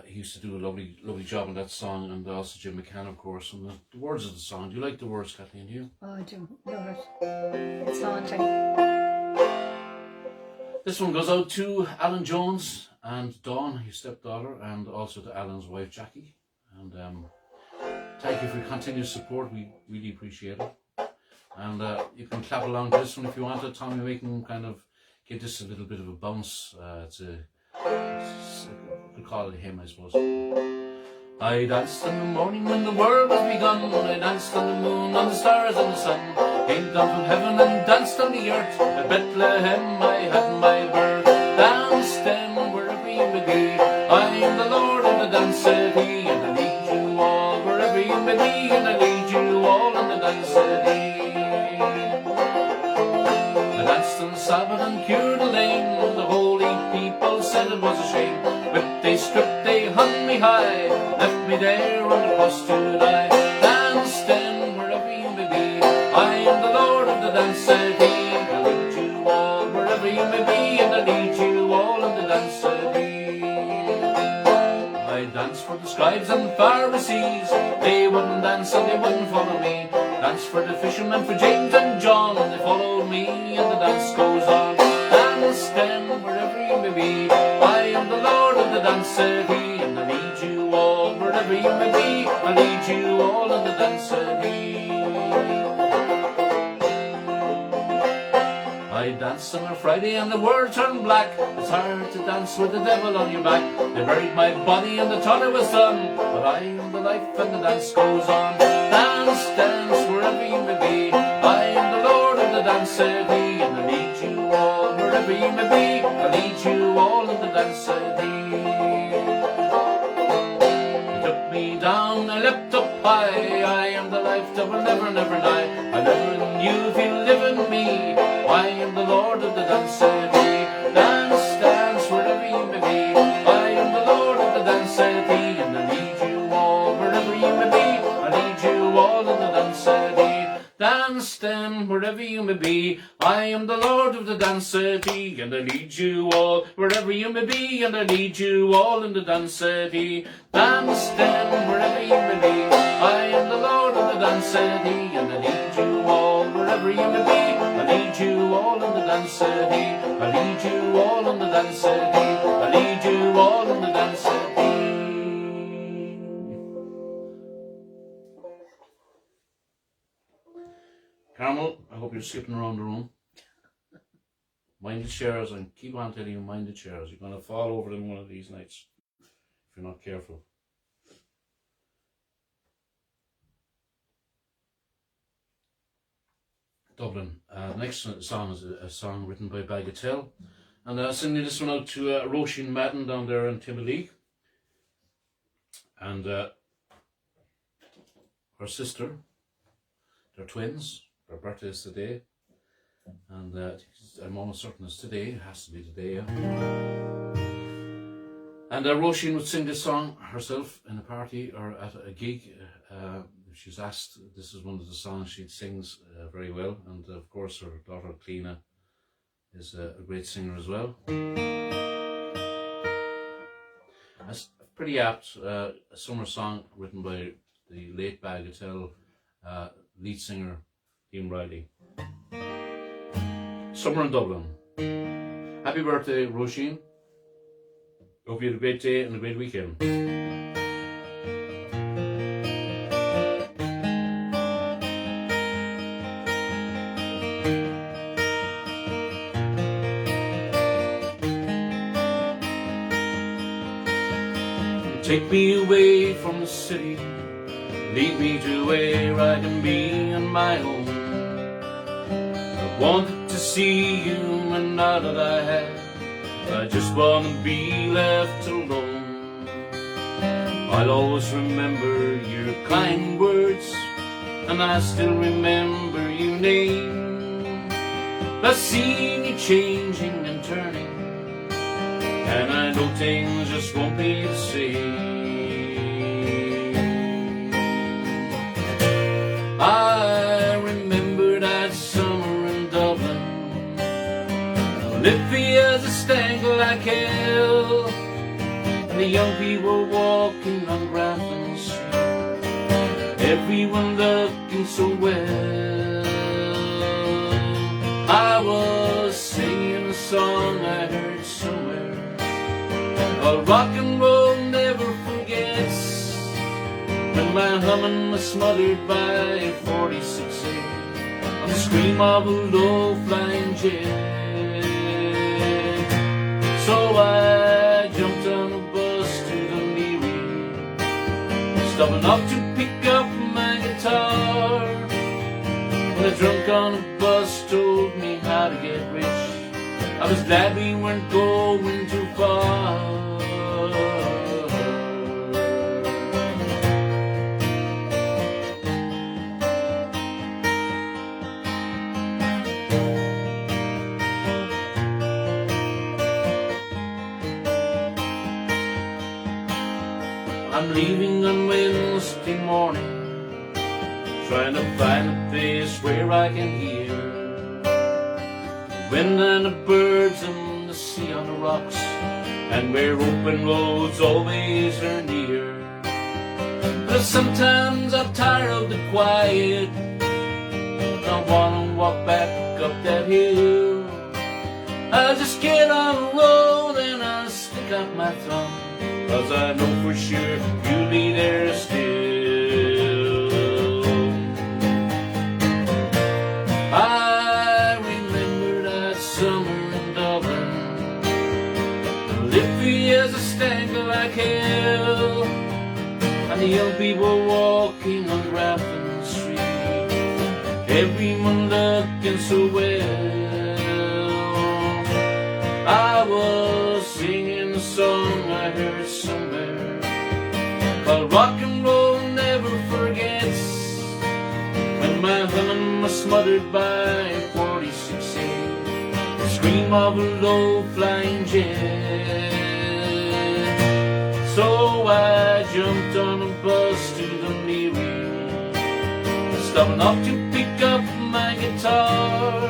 he used to do a lovely job on that song, and also Jim McCann, of course. And the words of the song, do you like the words, Kathleen? Do you? Oh, I do. Love it. It's haunting. This one goes out to Alan Jones and Dawn, his stepdaughter, and also to Alan's wife, Jackie. And thank you for your continued support. We really appreciate it. And you can clap along to this one if you want it. Tommy, we can kind of give this a little bit of a bounce. We call it a hymn, I suppose. I danced in the morning when the world was begun. I danced on the moon, on the stars and the sun. Came down from heaven and danced on the earth. At Bethlehem I had my birth. Dance then wherever you may be. I am the Lord of the dance, said he, and I lead you all wherever you may be, and I lead you all in the dance, said he. I danced on the Sabbath and cured the lame. The holy people said it was a shame. But they stripped, they hung me high, left me there on the cross to die. Dance then wherever you may be. I am the Lord of the dance, said he. I lead you all wherever you may be, and I lead you all in the dance, said he. I danced for the scribes and Pharisees. They wouldn't dance and they wouldn't follow me. Danced for the fishermen, for James and John, and they followed me, and the dance goes on. Dance then wherever you may be. I am the Lord of the dance, said he, and I lead you all wherever you may be. I lead you all in the dance, said he. I danced on a Friday and the world turned black. It's hard to dance with the devil on your back. They buried my body and they thought it was done, but I am the life and the dance goes on. Dance, dance wherever you may be. I am the Lord of the dance, said he, and I lead you all wherever you may be. I lead you all in the dance, said he. He took me down, I leapt up high. I am the life that will never, never die. I never knew if you dance then, wherever you may be. I am the Lord of the dance city, and I lead you all wherever you may be, and I lead you all in the dance city. Dance then, wherever you may be. I am the Lord of the dance city, and I lead you all wherever you may be. I lead you all in the dance city. I lead you all in the dance city. I lead you all in the dance city. Carmel, I hope you're skipping around the room. Mind the chairs, and keep on telling you, mind the chairs. You're going to fall over them one of these nights if you're not careful. Dublin. Next song is a song written by Bagatelle. And sending this one out to Roisin Madden down there in Timoleague. And her sister, they're twins. Their birthday is today, and I'm almost certain it's today. It has to be today, yeah. And Roisin would sing this song herself in a party or at a gig. She's asked, this is one of the songs she sings very well, and of course her daughter Cliona is a great singer as well. It's pretty apt, a summer song written by the late Bagatelle lead singer Ian Riley. Summer in Dublin. Happy birthday, Roisin. Hope you had a great day and a great weekend. Take me away from the city, lead me to where I can be on my own. I wanted to see you and now that I have, I just want to be left alone. I'll always remember your kind words, and I still remember your name. I've seen you changing and turning, and I know things just won't be the same. I remember that summer in Dublin, lippy as a stank like hell, and the young people walking on Grafton Street, everyone looking so well. I was singing a song I heard somewhere, well, rock and roll never forgets, when my humming was smothered by a 46A on the scream of a low-flying jet. So I jumped on a bus to the Leary, stopping off to pick up my guitar. When the drunk on the bus told me how to get rich, I was glad we weren't going too far. I'm leaving on Wednesday morning, trying to find a place where I can hear the wind and the birds and the sea on the rocks, and where open roads always are near. But sometimes I'm tired of the quiet, I wanna walk back up that hill. I'll just get on the road and I'll stick out my thumb, 'cause I know for sure you'll be there still. I remember that summer in Dublin, lippy as a stank like hell, and the young people walking on Grafton Street, everyone looking so well. I was singing a song I heard somewhere, but rock and roll never forgets, when my humming was smothered by 46A, the scream of a low-flying jet. So I jumped on a bus to the Leary, stopping run off to pick up my guitar,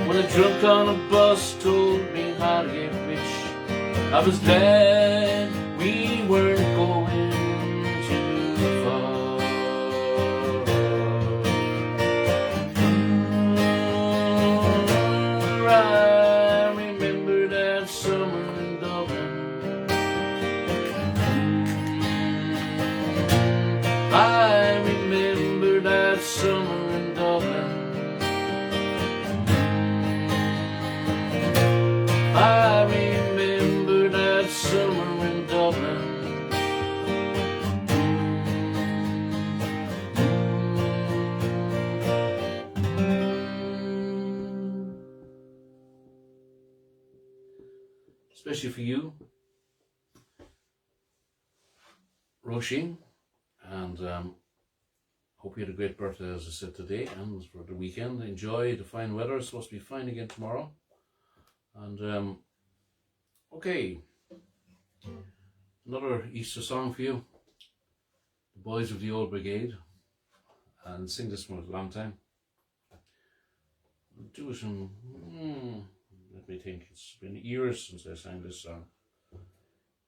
when a drunk on a bus told me how to get rich. I was glad we weren't going too far. I remember that summer in Dublin. I remember that summer in Dublin. I remember that summer in Dublin. Especially for you, Roisin, and hope you had a great birthday, as I said, today and for the weekend. Enjoy the fine weather. It's supposed to be fine again tomorrow. And okay, another Easter song for you, the boys of the old Brigade, and sing this one a long time. Do some, let me think, it's been years since I sang this song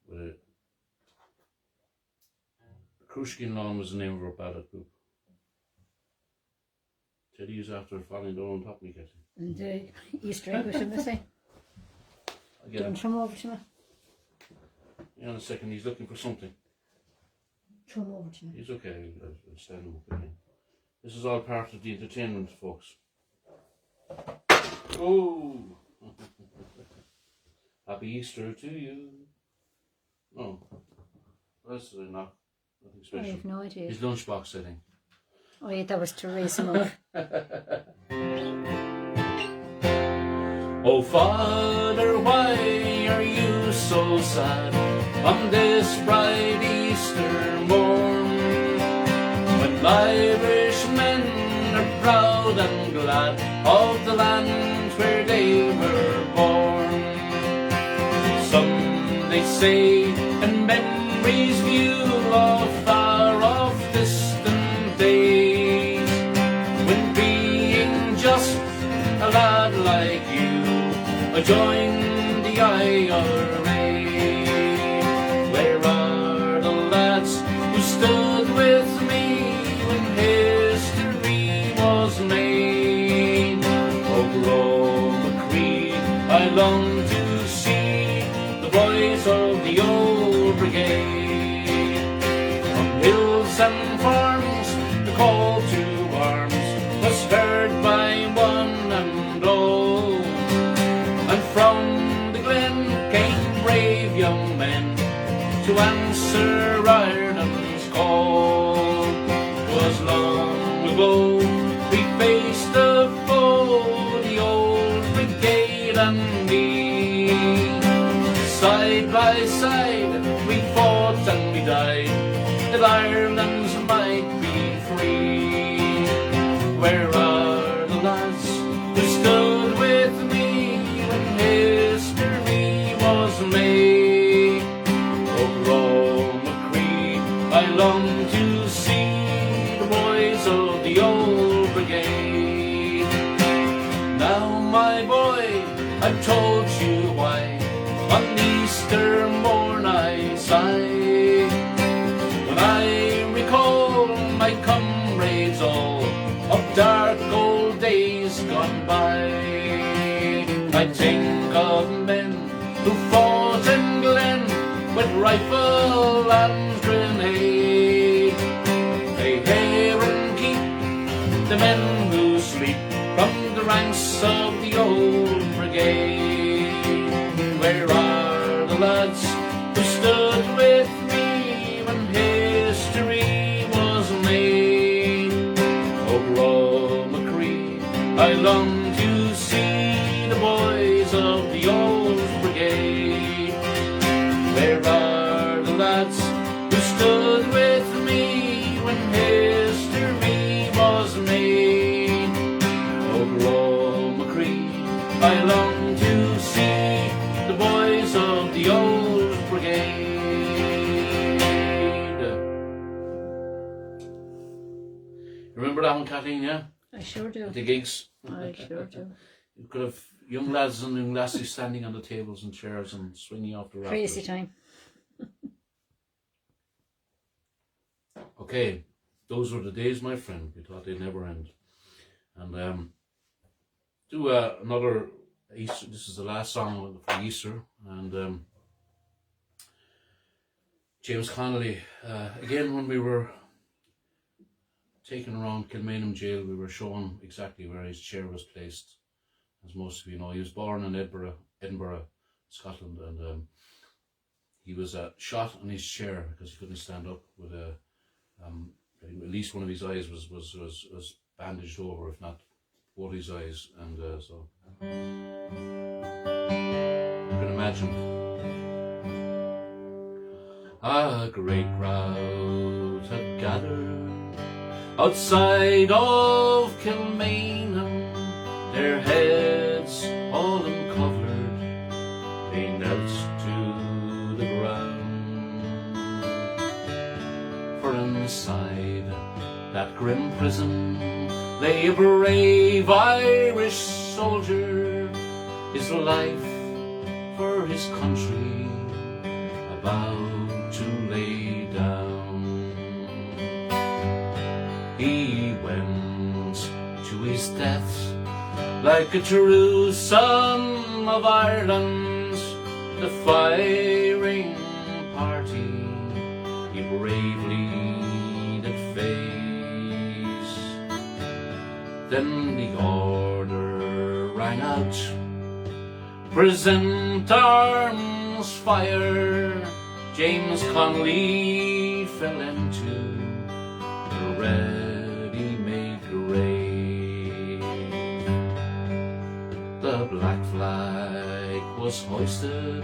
with a Krushkin Lawn was the name of our ballad group. Teddy is after falling down on top of me, Kathy. And Easter English, am I saying? Don't come over to me. Hang on a second, he's looking for something. Come over to me. He's okay, I'll stand him up again. This is all part of the entertainment, folks. Oh! Happy Easter to you. No, that's not nothing special. I have no idea. His lunchbox, I think. Oh yeah, that was to raise him up. Oh Father, why are you so sad on this bright Easter morn, when Irish men are proud and glad of the land where they were born? Some they say in memories view of far off distant days, when being just a lad like you joined the IRA. Where are the lads who stood with me when history was made? Oh, Rome Creed, I long to see the boys of the old Brigade. From hills and farms, the call to arms was heard by one and all. And from the glen came brave young men to answer Ireland's call. 'Twas long ago we faced the foe, the old Brigade and me. Side by side we fought and we died, that Ireland's might be free. Where are the lads who stood with me history was made? Oh, Rome Creed, I long to see the boys of the old Brigade. Now, my boy, I've told you why on Easter morn I sigh, when I recall my comrades all of dark old days gone by. I think of men who fought in Glen with rifle and grenade. They hear and keep the men who sleep from the ranks of the old Brigade. Where are the lads who stood with me when history was made? Oh, Rome Creed, I long to see the boys of the old Brigade. Where are the lads who stood with me when history was made? Oh, Rome Creed, I long to see the boys of the old Brigade. Remember that one, Kathleen, yeah? I sure do. At the gigs. I sure do. You could have young lads and young lassies standing on the tables and chairs and swinging off the rafters. Crazy time. Okay, those were the days, my friend. We thought they'd never end. And do another Easter. This is the last song for Easter. And James Connolly, again, when we were taken around Kilmainham jail, we were shown exactly where his chair was placed. As most of you know, he was born in Edinburgh, Scotland, and he was shot on his chair because he couldn't stand up. With at least one of his eyes was bandaged over, if not both his eyes, and so you can imagine. A great crowd had gathered outside of Kilmainham, their heads all uncovered, they knelt to the ground. For inside that grim prison lay a brave Irish soldier, his life for his country about to lay down. He went to his death like a true son of Ireland, the firing party he bravely did face. Then the order rang out, present arms, fire. James Connolly fell into the ready-made grave. The black flag was hoisted,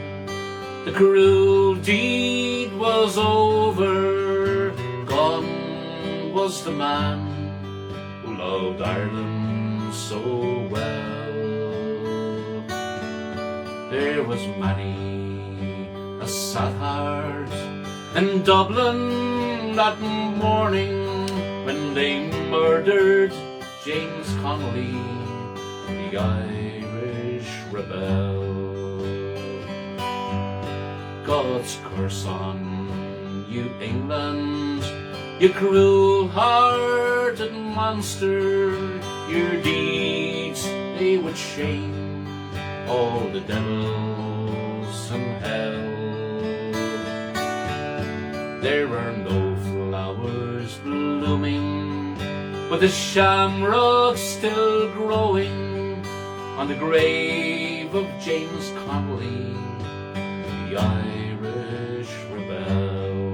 the cruel deed was over. Gone was the man who loved Ireland so well. There was many a sad heart in Dublin that morning when they murdered James Connolly, the Irish rebel. God's curse on you, England, you cruel-hearted monster. Your deeds, they would shame all the devils in hell. There are no flowers blooming, but the shamrock still growing on the grave of James Connolly, the Irish rebel.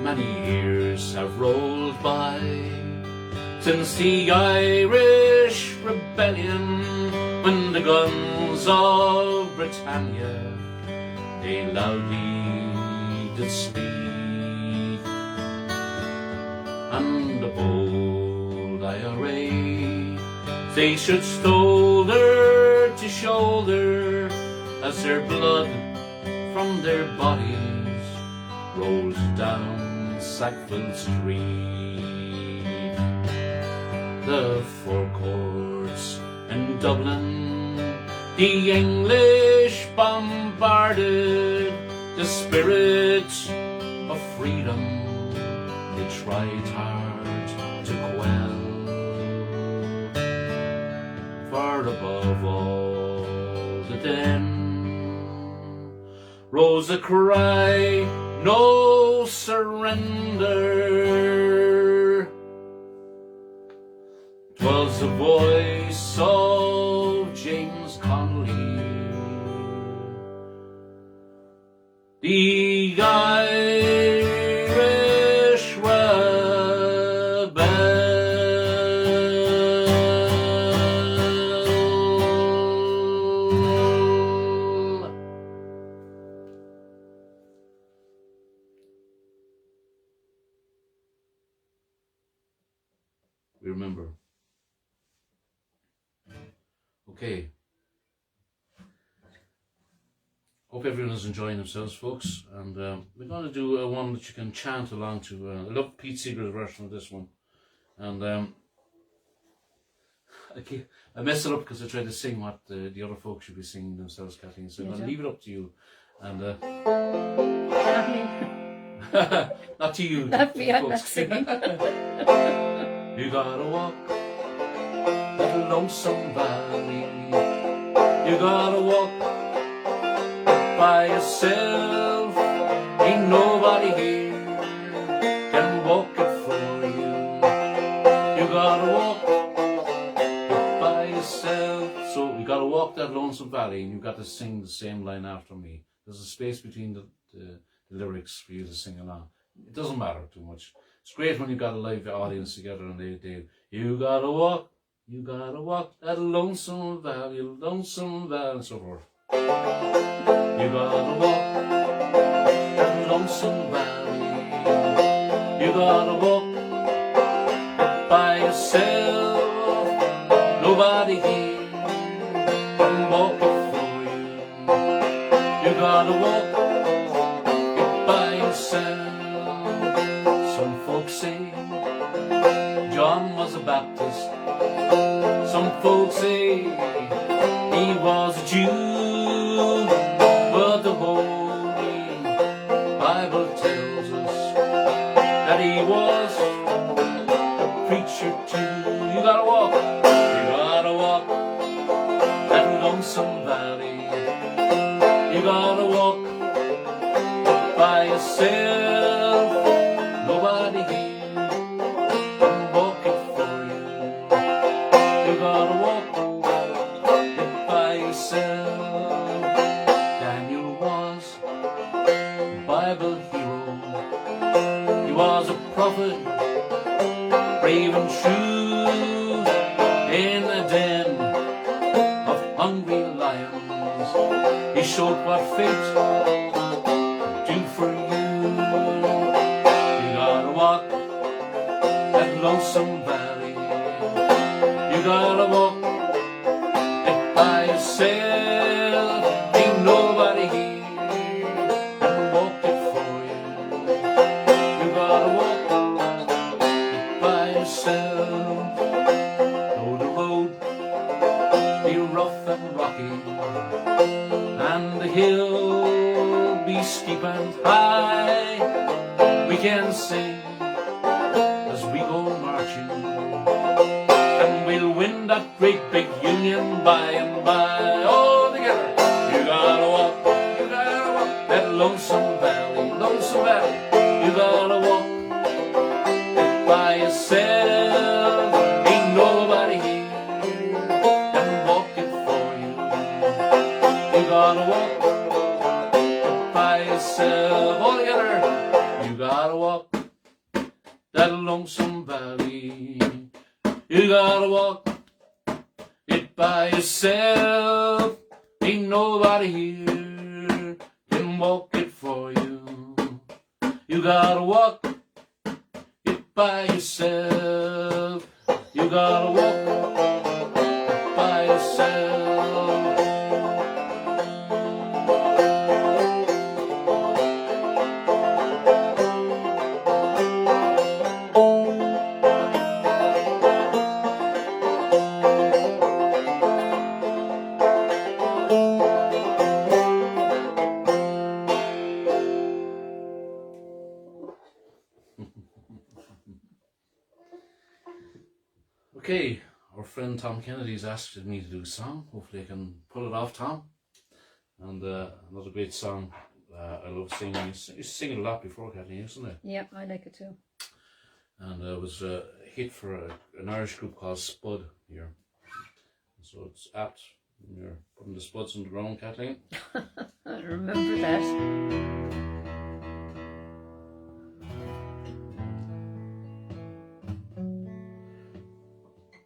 Many years have rolled by since the Irish rebellion, when the guns of Britannia they loudly did speak, and the bold IRA they should shoulder to shoulder as their blood from their bodies rolls down Sackville Street. The forecourts in Dublin the English bombarded, the spirit of freedom they tried hard to quell. Far above all the din rose a cry, no surrender. 'Twas the voice of James Connolly, the Irish rebel. We remember. Okay. Hope everyone is enjoying themselves, folks. And we're going to do one that you can chant along to. I love Pete Seeger's version of this one. And I mess it up because I try to sing what the other folks should be singing themselves, Kathleen. So I'm going to leave it up to you. And Not me. not to you. Not me, I'm not folks. singing. You gotta walk that lonesome valley. You gotta walk by yourself. Ain't nobody here can walk it for you. You gotta walk it by yourself. So you gotta walk that lonesome valley, and you've got to sing the same line after me. There's a space between the lyrics for you to sing along. It doesn't matter too much. It's great when you've got a live audience together and they you gotta walk that lonesome valley, and so forth. You gotta walk that lonesome valley. You gotta walk by yourself. Nobody here can walk it for you. You gotta walk it by yourself. Some folks say John was a Baptist. Some folks say he was a Jew. But the Holy Bible tells us that he was a preacher too. You gotta walk that lonesome valley. You gotta walk by yourself. Nobody here can walk it for you. You gotta walk it by yourself. Daniel was a Bible hero. He was a prophet, brave and true, in a den of hungry lions. He showed what faith could do for you. Lonesome Valley. You gotta walk it by yourself. Ain't nobody here can walk it for you. You gotta walk it by yourself. Though the road be rough and rocky, and the hill be steep and high, we can sing as we go marching, and we'll win that great big union by and by. All together, you gotta walk that lonesome valley, you gotta walk it by yourself. Ain't nobody here can walk it for you. You gotta walk it by yourself. All together, you gotta walk that lonesome valley. You gotta walk it by yourself. Ain't nobody here can walk it for you. You gotta walk it by yourself. You gotta walk it by yourself. Okay, our friend Tom Kennedy's asked me to do a song. Hopefully I can pull it off, Tom. And another great song I love singing. You sing it a lot before, Kathleen, isn't it? Yep, I like it too. And it was a hit for an Irish group called Spud here. So it's apt when you're putting the spuds on the ground, Kathleen. I remember that.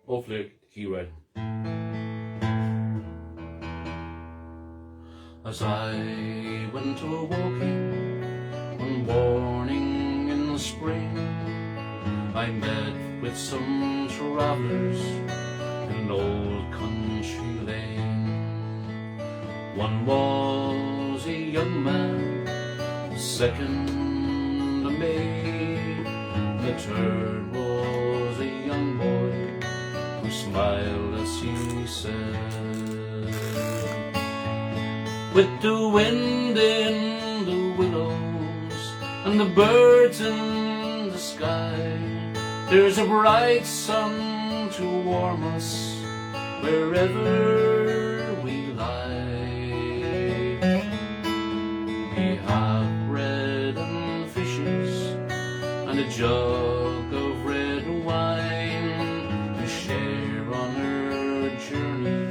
Hopefully I get the key right. As I went a-walking one morning in the spring, I met with some travellers in an old country lane. One was a young man, the second a maid, the third was a young boy who smiled as he said, with the wind in the willows and the birds in the sky, there's a bright sun to warm us wherever we lie. We have bread and fishes and a jug of red wine to share on our journey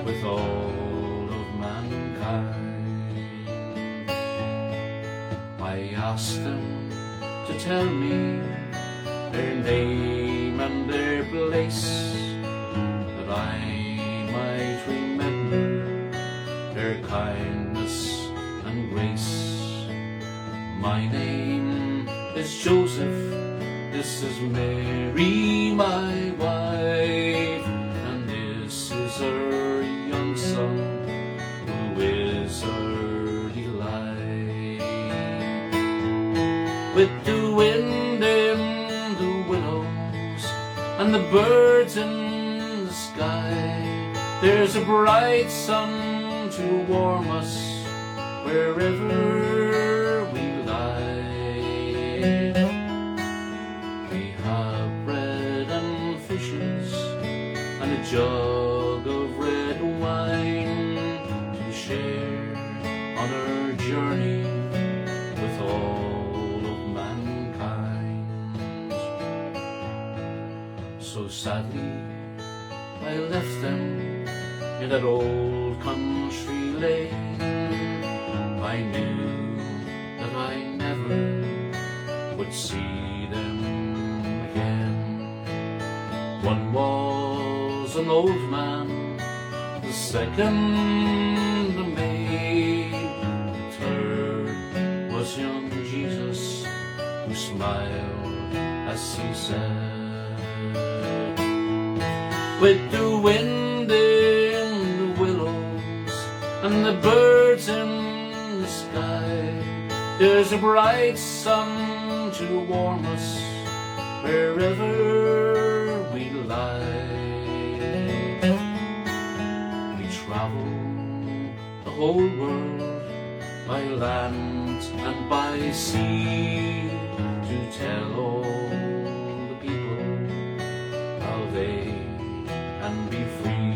with all of mankind. I asked them to tell me their name and their place, that I might remember their kindness and grace. My name is Joseph, this is Mary my wife, and this is our young son, who is our delight. With the wind in the willows and the birds in the sky, there's a bright sun to warm us wherever we lie. We have bread and fishes and a jug of red wine to share on our journey with all of mankind. So sadly I left them in that old country lane. I knew that I never would see them again. One was an old man, the second a maid, the third was young Jesus, who smiled as he said, with the wind in the willows and the birds in the sky, there's a bright sun to warm us wherever we lie. We travel the whole world by land and by sea to tell all the people how they can be free.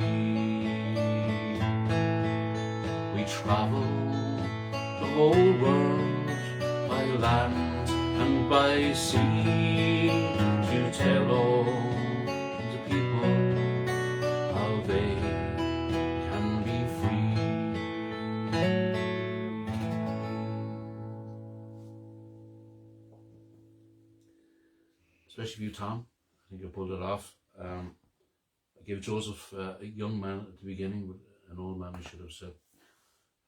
We travel the whole world by land and by sea to tell all the people how they can be free. Especially for you, Tom. I think you pulled it off. I gave Joseph a young man at the beginning, but an old man I should have said.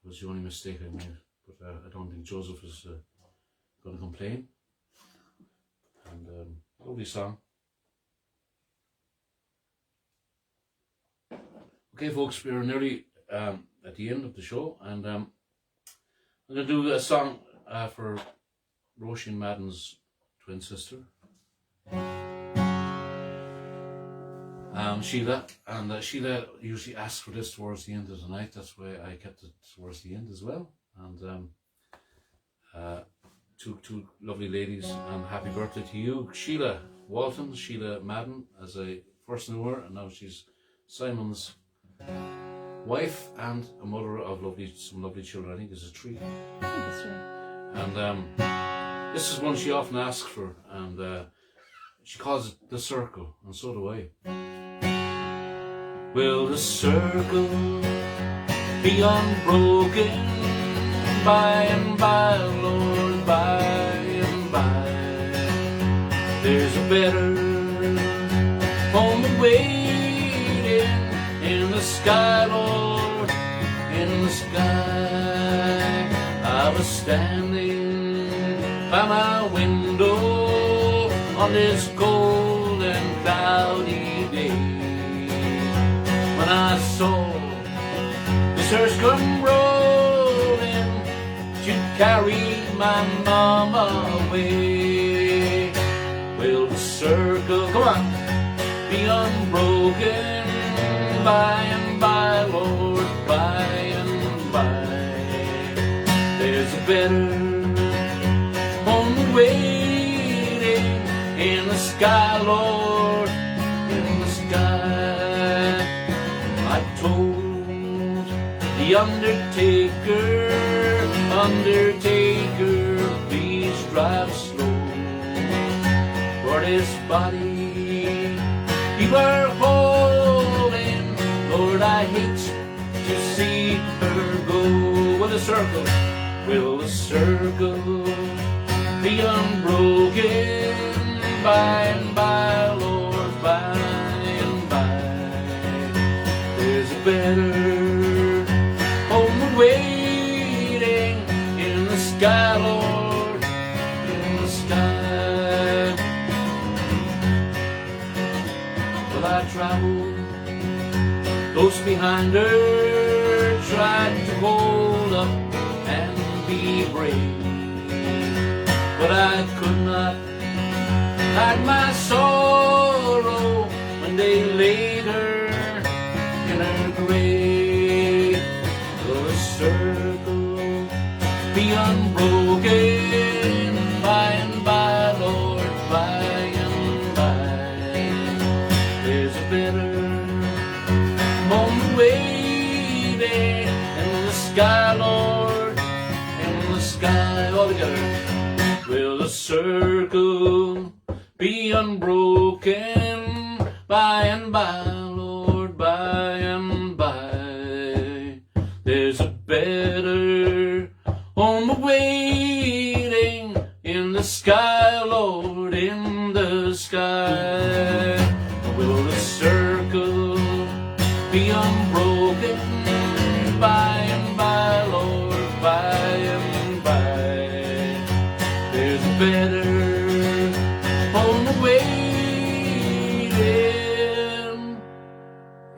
It was the only mistake I made. But I don't think Joseph is going to complain. And lovely song. Okay, folks, we're nearly at the end of the show, and I'm going to do a song for Roisin Madden's twin sister, Sheila, and Sheila usually asks for this towards the end of the night. That's why I kept it towards the end as well. And two lovely ladies, and happy birthday to you, Sheila Walton, Sheila Madden, as I first knew her, and now she's Simon's wife and a mother of some lovely children. I think there's 3. That's right. And this is one she often asks for, and she calls it The Circle, and so do I. Will the circle be unbroken by and by, Lord, by and by? There's a better home awaiting in the sky, Lord, in the sky. I was standing by my window on this cold and cloudy day when I saw this hearse come rolling carried my mama away. Will the circle, come on, be unbroken by and by, Lord, by and by. There's a better home waiting in the sky, Lord, in the sky. I told the undertaker, undertaker, please drive slow, for this body you are holding, Lord, I hate to see her go. With a circle, will the circle be unbroken by and by, Lord, by and by. There's a better home waiting in the sky, Lord, in the sky. Well, I traveled close behind her, tried to hold up and be brave, but I could not hide my sorrow when they laid her in her grave. Will a circle be unbroken by and by, Lord, by and by? There's a better home waiting in the sky, Lord, in the sky. All together. Will the circle be unbroken by and by, Lord, by and by? There's a better home waiting in the sky, Lord, in the sky. Will the circle be unbroken by and by, Lord, by and by? There's a better home waiting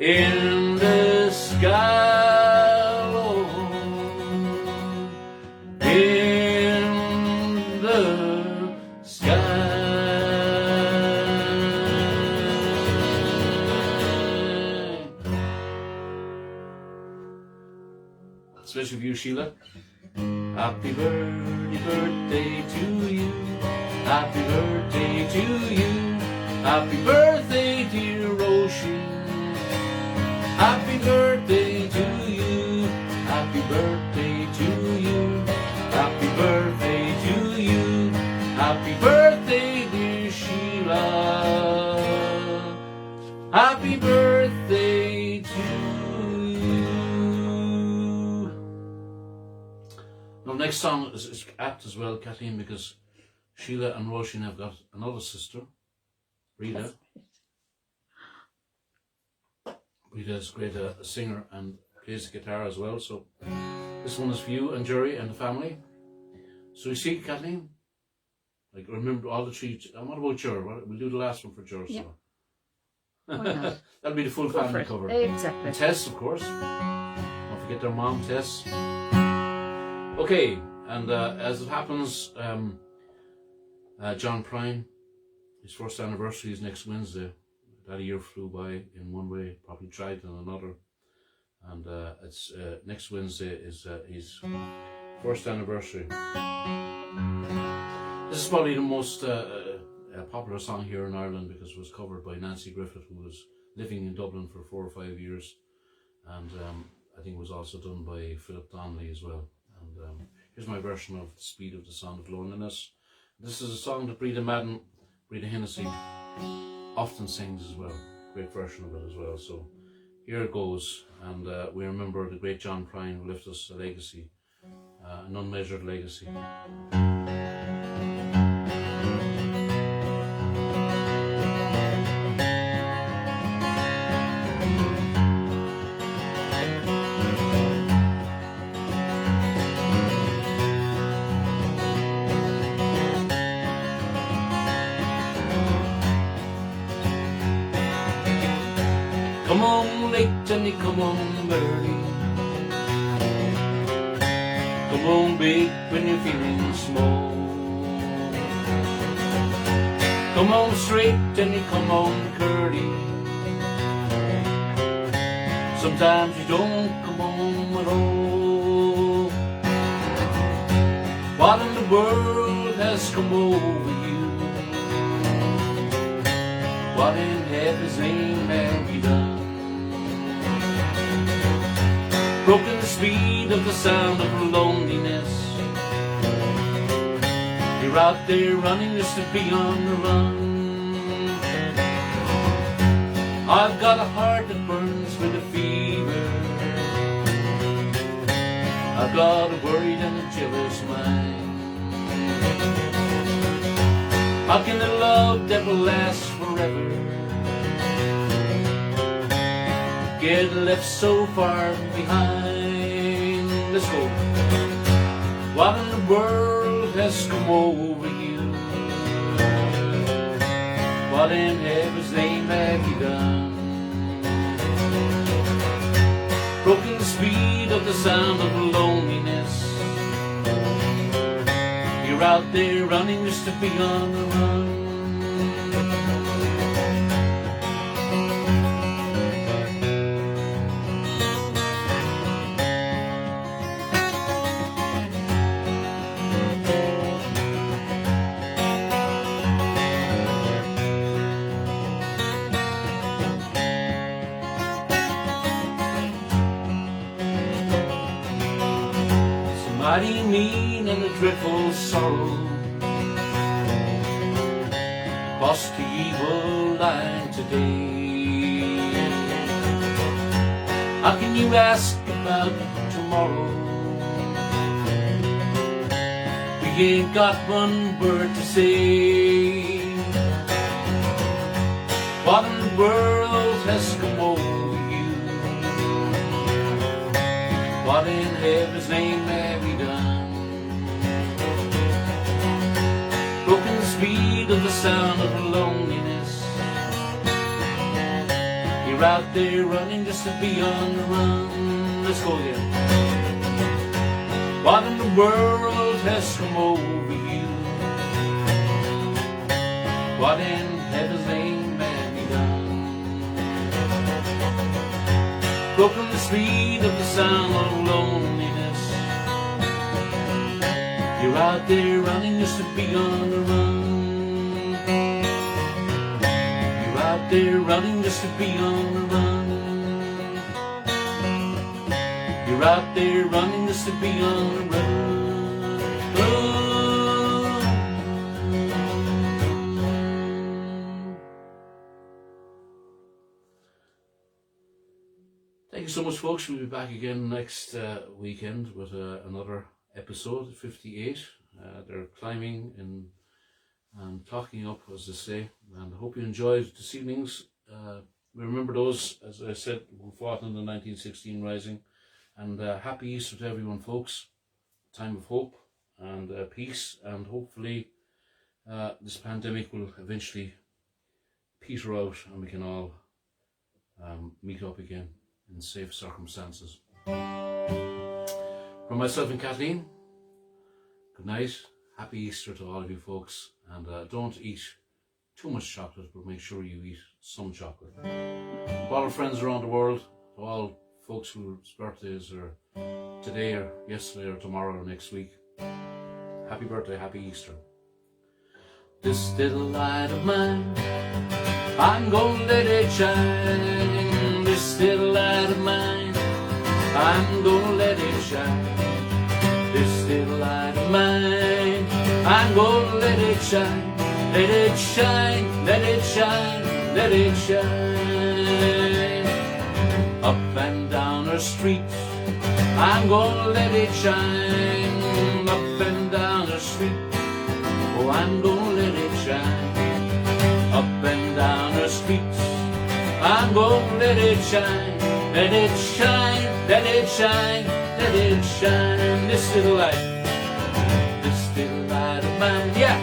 in the sky, Lord, in the sky. Especially for you, Sheila. Happy birthday to you. Happy birthday to you. Happy birthday, dear Roisin. Happy birthday to you. Happy birthday to you. Happy birthday to you. Happy birthday, dear Sheila. Happy birthday to you. Now, next song is apt as well, Kathleen, because Sheila and Roisin have got another sister, Rita. Rita's great singer and plays the guitar as well. So this one is for you and Jerry and the family. So you see, Kathleen, like remember all the three. And what about Jer? We'll do the last one for Jer. Yeah. So. Why not? That'll be the full family cover. Exactly. And Tess, of course. Don't forget their mom, Tess. Okay, and as it happens, John Prine, his first anniversary is next Wednesday. That year flew by in one way, probably dragged in another. And it's next Wednesday is his first anniversary. This is probably the most popular song here in Ireland because it was covered by Nancy Griffith, who was living in Dublin for 4 or 5 years. And I think it was also done by Philip Donnelly as well. And here's my version of The Speed of the Sound of Loneliness. This is a song that Breda Hennessy often sings as well. Great version of it as well. So here it goes. And we remember the great John Prine who left us a legacy, an unmeasured legacy. Come on late, Jenny, come on early. Come home big when you're feeling small. Come home straight and you come home curly. Sometimes you don't come home at all. What in the world has come over you? What in heaven's name have you done? Broken the speed of the sound of loneliness. You're out there running just to be on the run. I've got a heart that burns with a fever. I've got a worried and a jealous mind. How can a love that will last forever get left so far behind? Let's go. What in the world has come over you? What in heaven's name have you done? Broken the speed of the sound of loneliness. You're out there running just to be on the run. Mighty mean and a dreadful sorrow crossed the evil line today. How can you ask about tomorrow? We ain't got one word to say. What in the world has come over you? What in heaven's name have you done? Broken the speed of the sound of loneliness. You're out there running just to be on the run. Let's go again. What in the world has come over you? What in heaven's name have you done? Broken the speed of the sound of loneliness. You're out there running just to be on the run. You're out there running just to be on the run. You're out there running just to be on the run. Thank you so much, folks. We'll be back again next weekend with another episode 58. They're climbing and talking up, as they say, and I hope you enjoyed this evening's. Remember those, as I said, who fought in the 1916 Rising, and happy Easter to everyone, folks. Time of hope and peace, and hopefully this pandemic will eventually peter out and we can all meet up again in safe circumstances. From myself and Kathleen, good night, happy Easter to all of you folks, and don't eat too much chocolate, but make sure you eat some chocolate. To all our friends around the world, to all folks whose birthdays are today or yesterday or tomorrow or next week, happy birthday, happy Easter. This little light of mine, I'm gonna let it shine. This little light of mine, I'm gonna let it shine. This little light of mine, I'm gonna let it shine. Let it shine, let it shine, let it shine. Up and down our street, I'm gonna let it shine. Up and down our street, oh, I'm gonna let it shine. Up and down our street, I'm gonna let it shine. Let it shine, let it shine, let it shine. This little light of mine, yeah,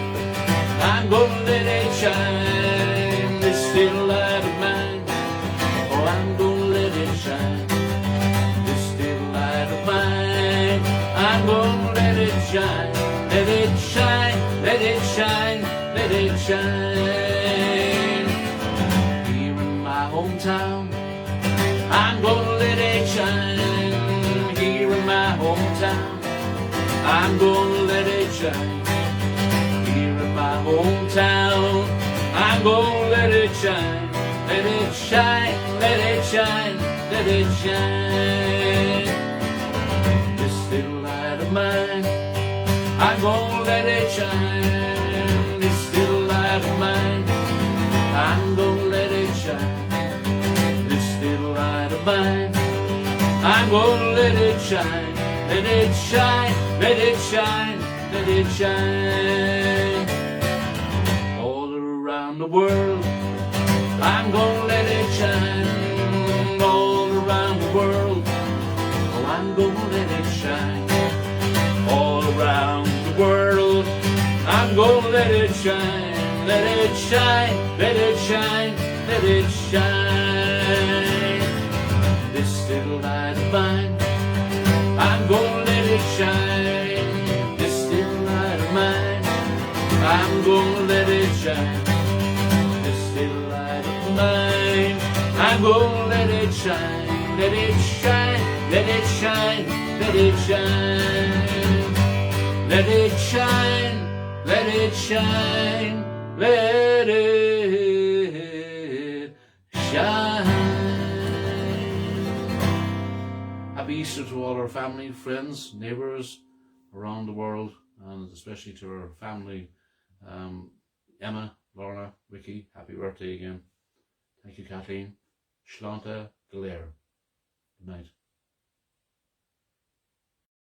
I'm gonna let it shine. This little light of mine, oh, I'm gonna let it shine. This little light of mine, I'm gonna my hometown. I'm gonna let it shine here in my hometown. I'm gonna let it shine here in my hometown. I'm gonna let it shine, let it shine, let it shine, let it shine. This little light of mine, I'm gonna let it shine. This little light of mine, I'm gonna let it shine. This little light of mine, I'm gonna let it shine. Let it shine, let it shine, let it shine. All around the world, I'm gonna let it shine. All around the world, oh, I'm gonna let it shine. All around the world, I'm gonna let it shine. Let it shine, let it shine, let it shine. This little light of mine, I'm gonna let it shine. This little light of mine, I'm gonna let it shine. This little light of mine, I'm gonna let it shine. Let it shine, let it shine, let it shine. Let it shine, let it shine, let it shine. Happy Easter to all our family, friends, neighbours around the world, and especially to our family, Emma, Lorna, Ricky. Happy birthday again. Thank you, Kathleen. Shlanta Kelleher. Good night.